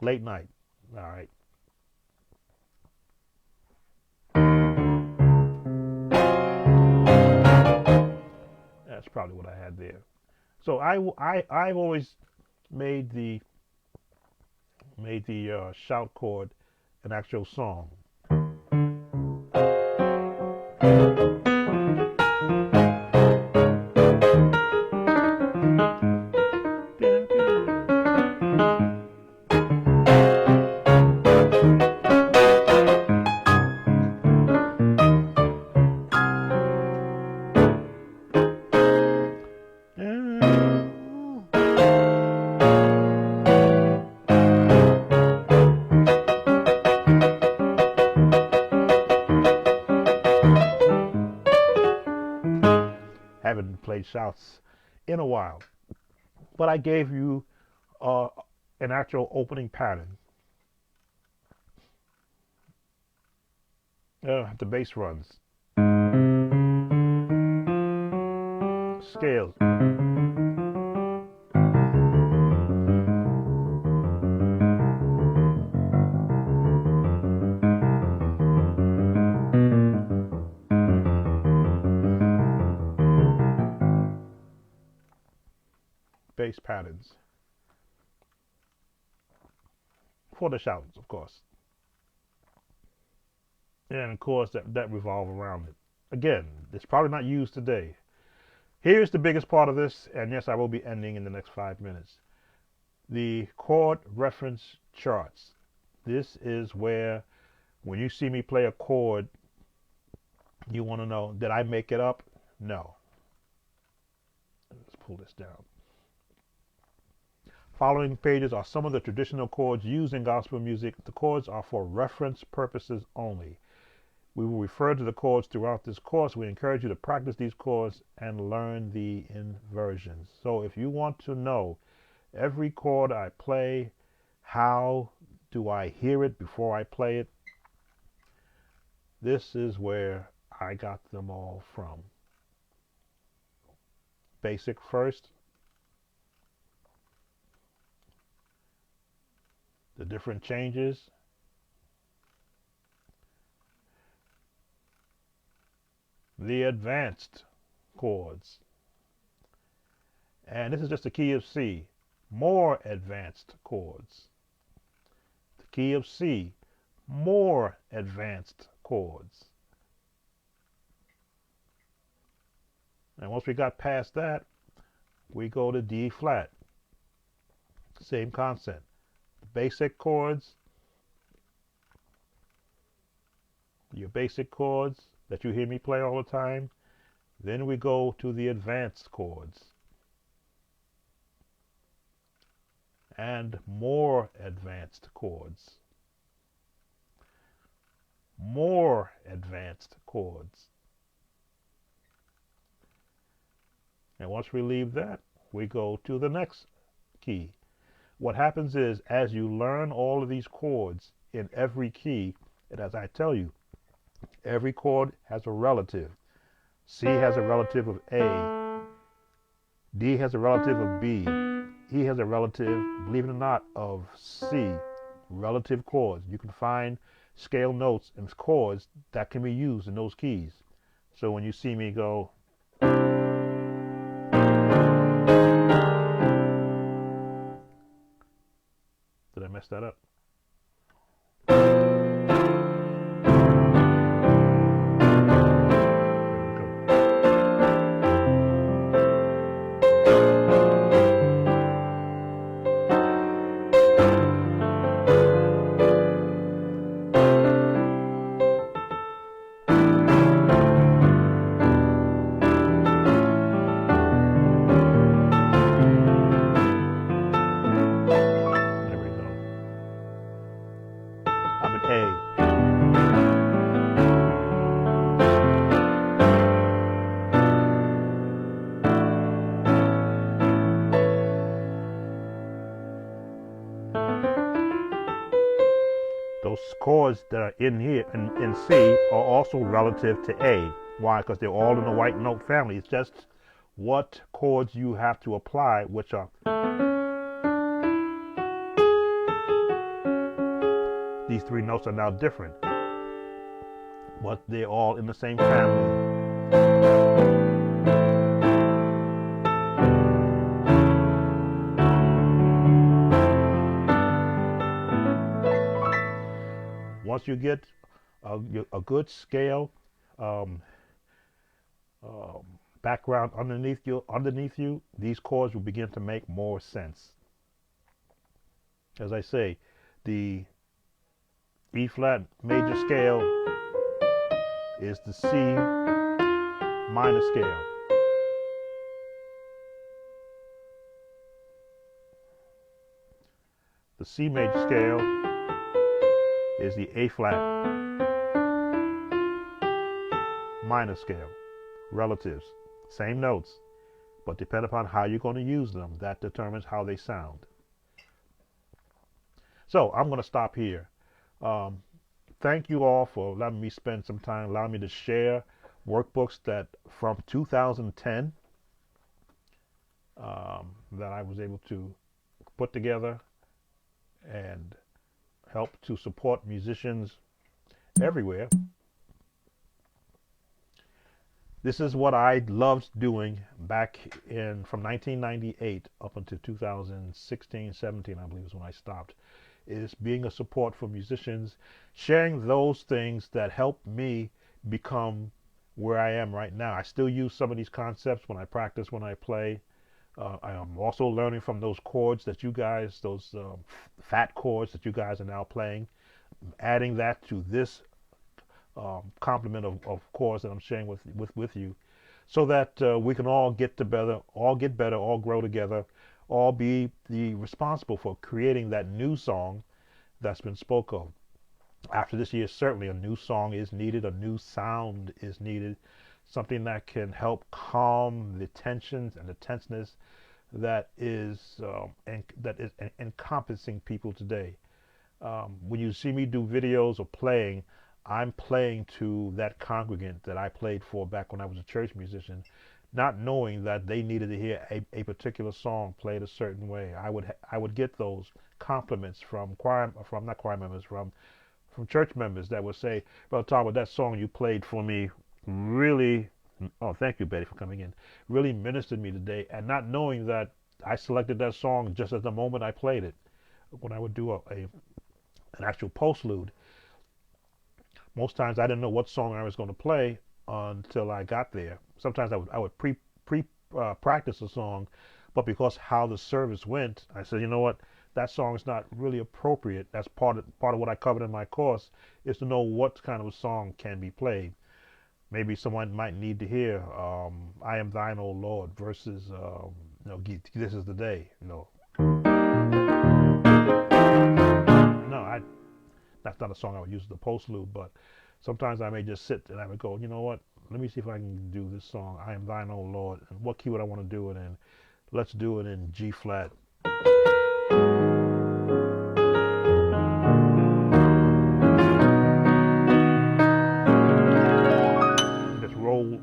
Late night. All right. That's probably what I had there. So I've always made the shout chord an actual song. Haven't played shouts in a while, but I gave you an actual opening pattern. The bass runs, scales. Bass patterns for the shouts, of course, and of course that revolve around it. Again, it's probably not used today. Here's the biggest part of this, and yes, I will be ending in the next 5 minutes. The chord reference charts. This is where, when you see me play a chord, you want to know, did I make it up? No. Let's pull this down. Following pages are some of the traditional chords used in gospel music. The chords are for reference purposes only. We will refer to the chords throughout this course. We encourage you to practice these chords and learn the inversions. So if you want to know every chord I play, how do I hear it before I play it, this is where I got them all from. basic first. The different changes. The advanced chords. And this is just the key of C. More advanced chords. The key of C. More advanced chords. And once we got past that, we go to D flat. Same concept. Basic chords. Your basic chords that you hear me play all the time. Then we go to the advanced chords. And more advanced chords. More advanced chords. And once we leave that, we go to the next key. What happens is, as you learn all of these chords in every key, and as I tell you, every chord has a relative. C has a relative of A. D has a relative of B. E has a relative, believe it or not, of C. Relative chords. You can find scale notes and chords that can be used in those keys. So when you see me go, did I mess that up? Those chords that are in here in C are also relative to A. Why? Because they're all in the white note family. It's just what chords you have to apply, which are these three notes are now different, but they're all in the same family. Once you get a good scale background underneath you, these chords will begin to make more sense. As I say, the E flat major scale is the C minor scale. The C major scale is the A flat minor scale. Relatives, same notes, but depending upon how you're going to use them, that determines how they sound. So I'm going to stop here. Thank you all for letting me spend some time, allowing me to share workbooks that from 2010 that I was able to put together and help to support musicians everywhere. This is what I loved doing back from 1998 up until 2016, 17, I believe is when I stopped, is being a support for musicians, sharing those things that helped me become where I am right now. I still use some of these concepts when I practice, when I play. I am also learning from those chords that you guys, those fat chords that you guys are now playing, adding that to this complement of chords that I'm sharing with you, so that we can all get better, all grow together, all be responsible for creating that new song that's been spoke of. After this year, certainly a new song is needed, a new sound is needed, something that can help calm the tensions and the tenseness that is encompassing people today. When you see me do videos or playing, I'm playing to that congregant that I played for back when I was a church musician, not knowing that they needed to hear a particular song played a certain way. I would get those compliments from not choir members, from church members that would say, "Brother Talbot, that song you played for me really, oh, thank you, Betty, for coming in, really ministered me today," and not knowing that I selected that song just at the moment I played it. When I would do an actual postlude, most times I didn't know what song I was going to play until I got there. Sometimes I would pre practice a song, but because how the service went, I said, you know what, that song is not really appropriate. That's part of what I covered in my course, is to know what kind of a song can be played. Maybe someone might need to hear "I Am Thine, O Lord" versus "This Is the Day." No, that's not a song I would use as the postlude, but sometimes I may just sit and I would go, you know what? Let me see if I can do this song, "I Am Thine, O Lord," and what key would I want to do it in? Let's do it in G flat. Just roll.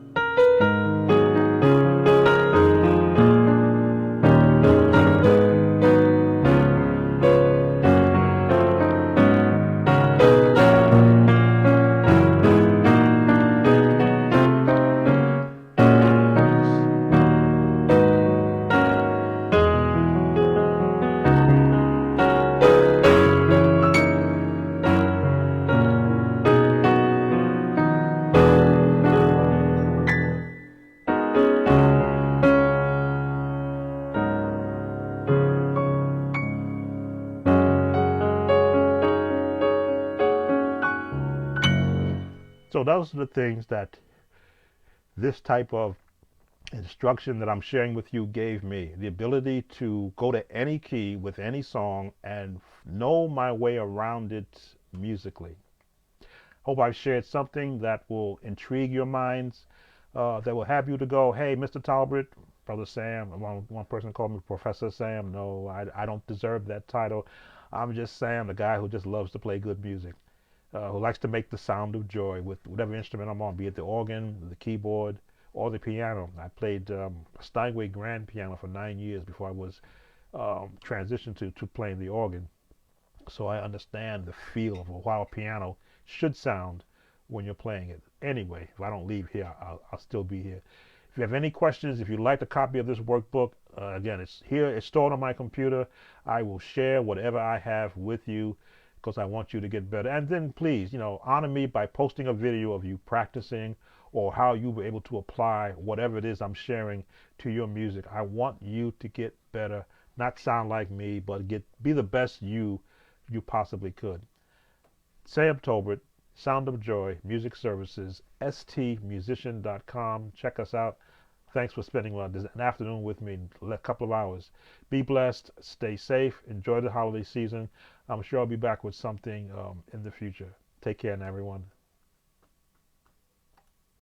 So those are the things that this type of instruction that I'm sharing with you gave me. The ability to go to any key with any song and know my way around it musically. Hope I've shared something that will intrigue your minds, that will have you to go, hey, Mr. Talbot, Brother Sam. One person called me Professor Sam. No, I don't deserve that title. I'm just Sam, the guy who just loves to play good music. Who likes to make the sound of joy with whatever instrument I'm on, be it the organ, the keyboard, or the piano. I played Steinway grand piano for 9 years before I was transitioned to playing the organ. So I understand the feel of how a piano should sound when you're playing it. Anyway, if I don't leave here, I'll still be here. If you have any questions, if you'd like a copy of this workbook, again, it's here, it's stored on my computer. I will share whatever I have with you, because I want you to get better. And then please, honor me by posting a video of you practicing, or how you were able to apply whatever it is I'm sharing to your music. I want you to get better, not sound like me, but be the best you possibly could. Sam Tolbert, Sound of Joy Music Services, stmusician.com. Check us out. Thanks for spending an afternoon with me, a couple of hours. Be blessed, stay safe, enjoy the holiday season. I'm sure I'll be back with something in the future. Take care now, everyone.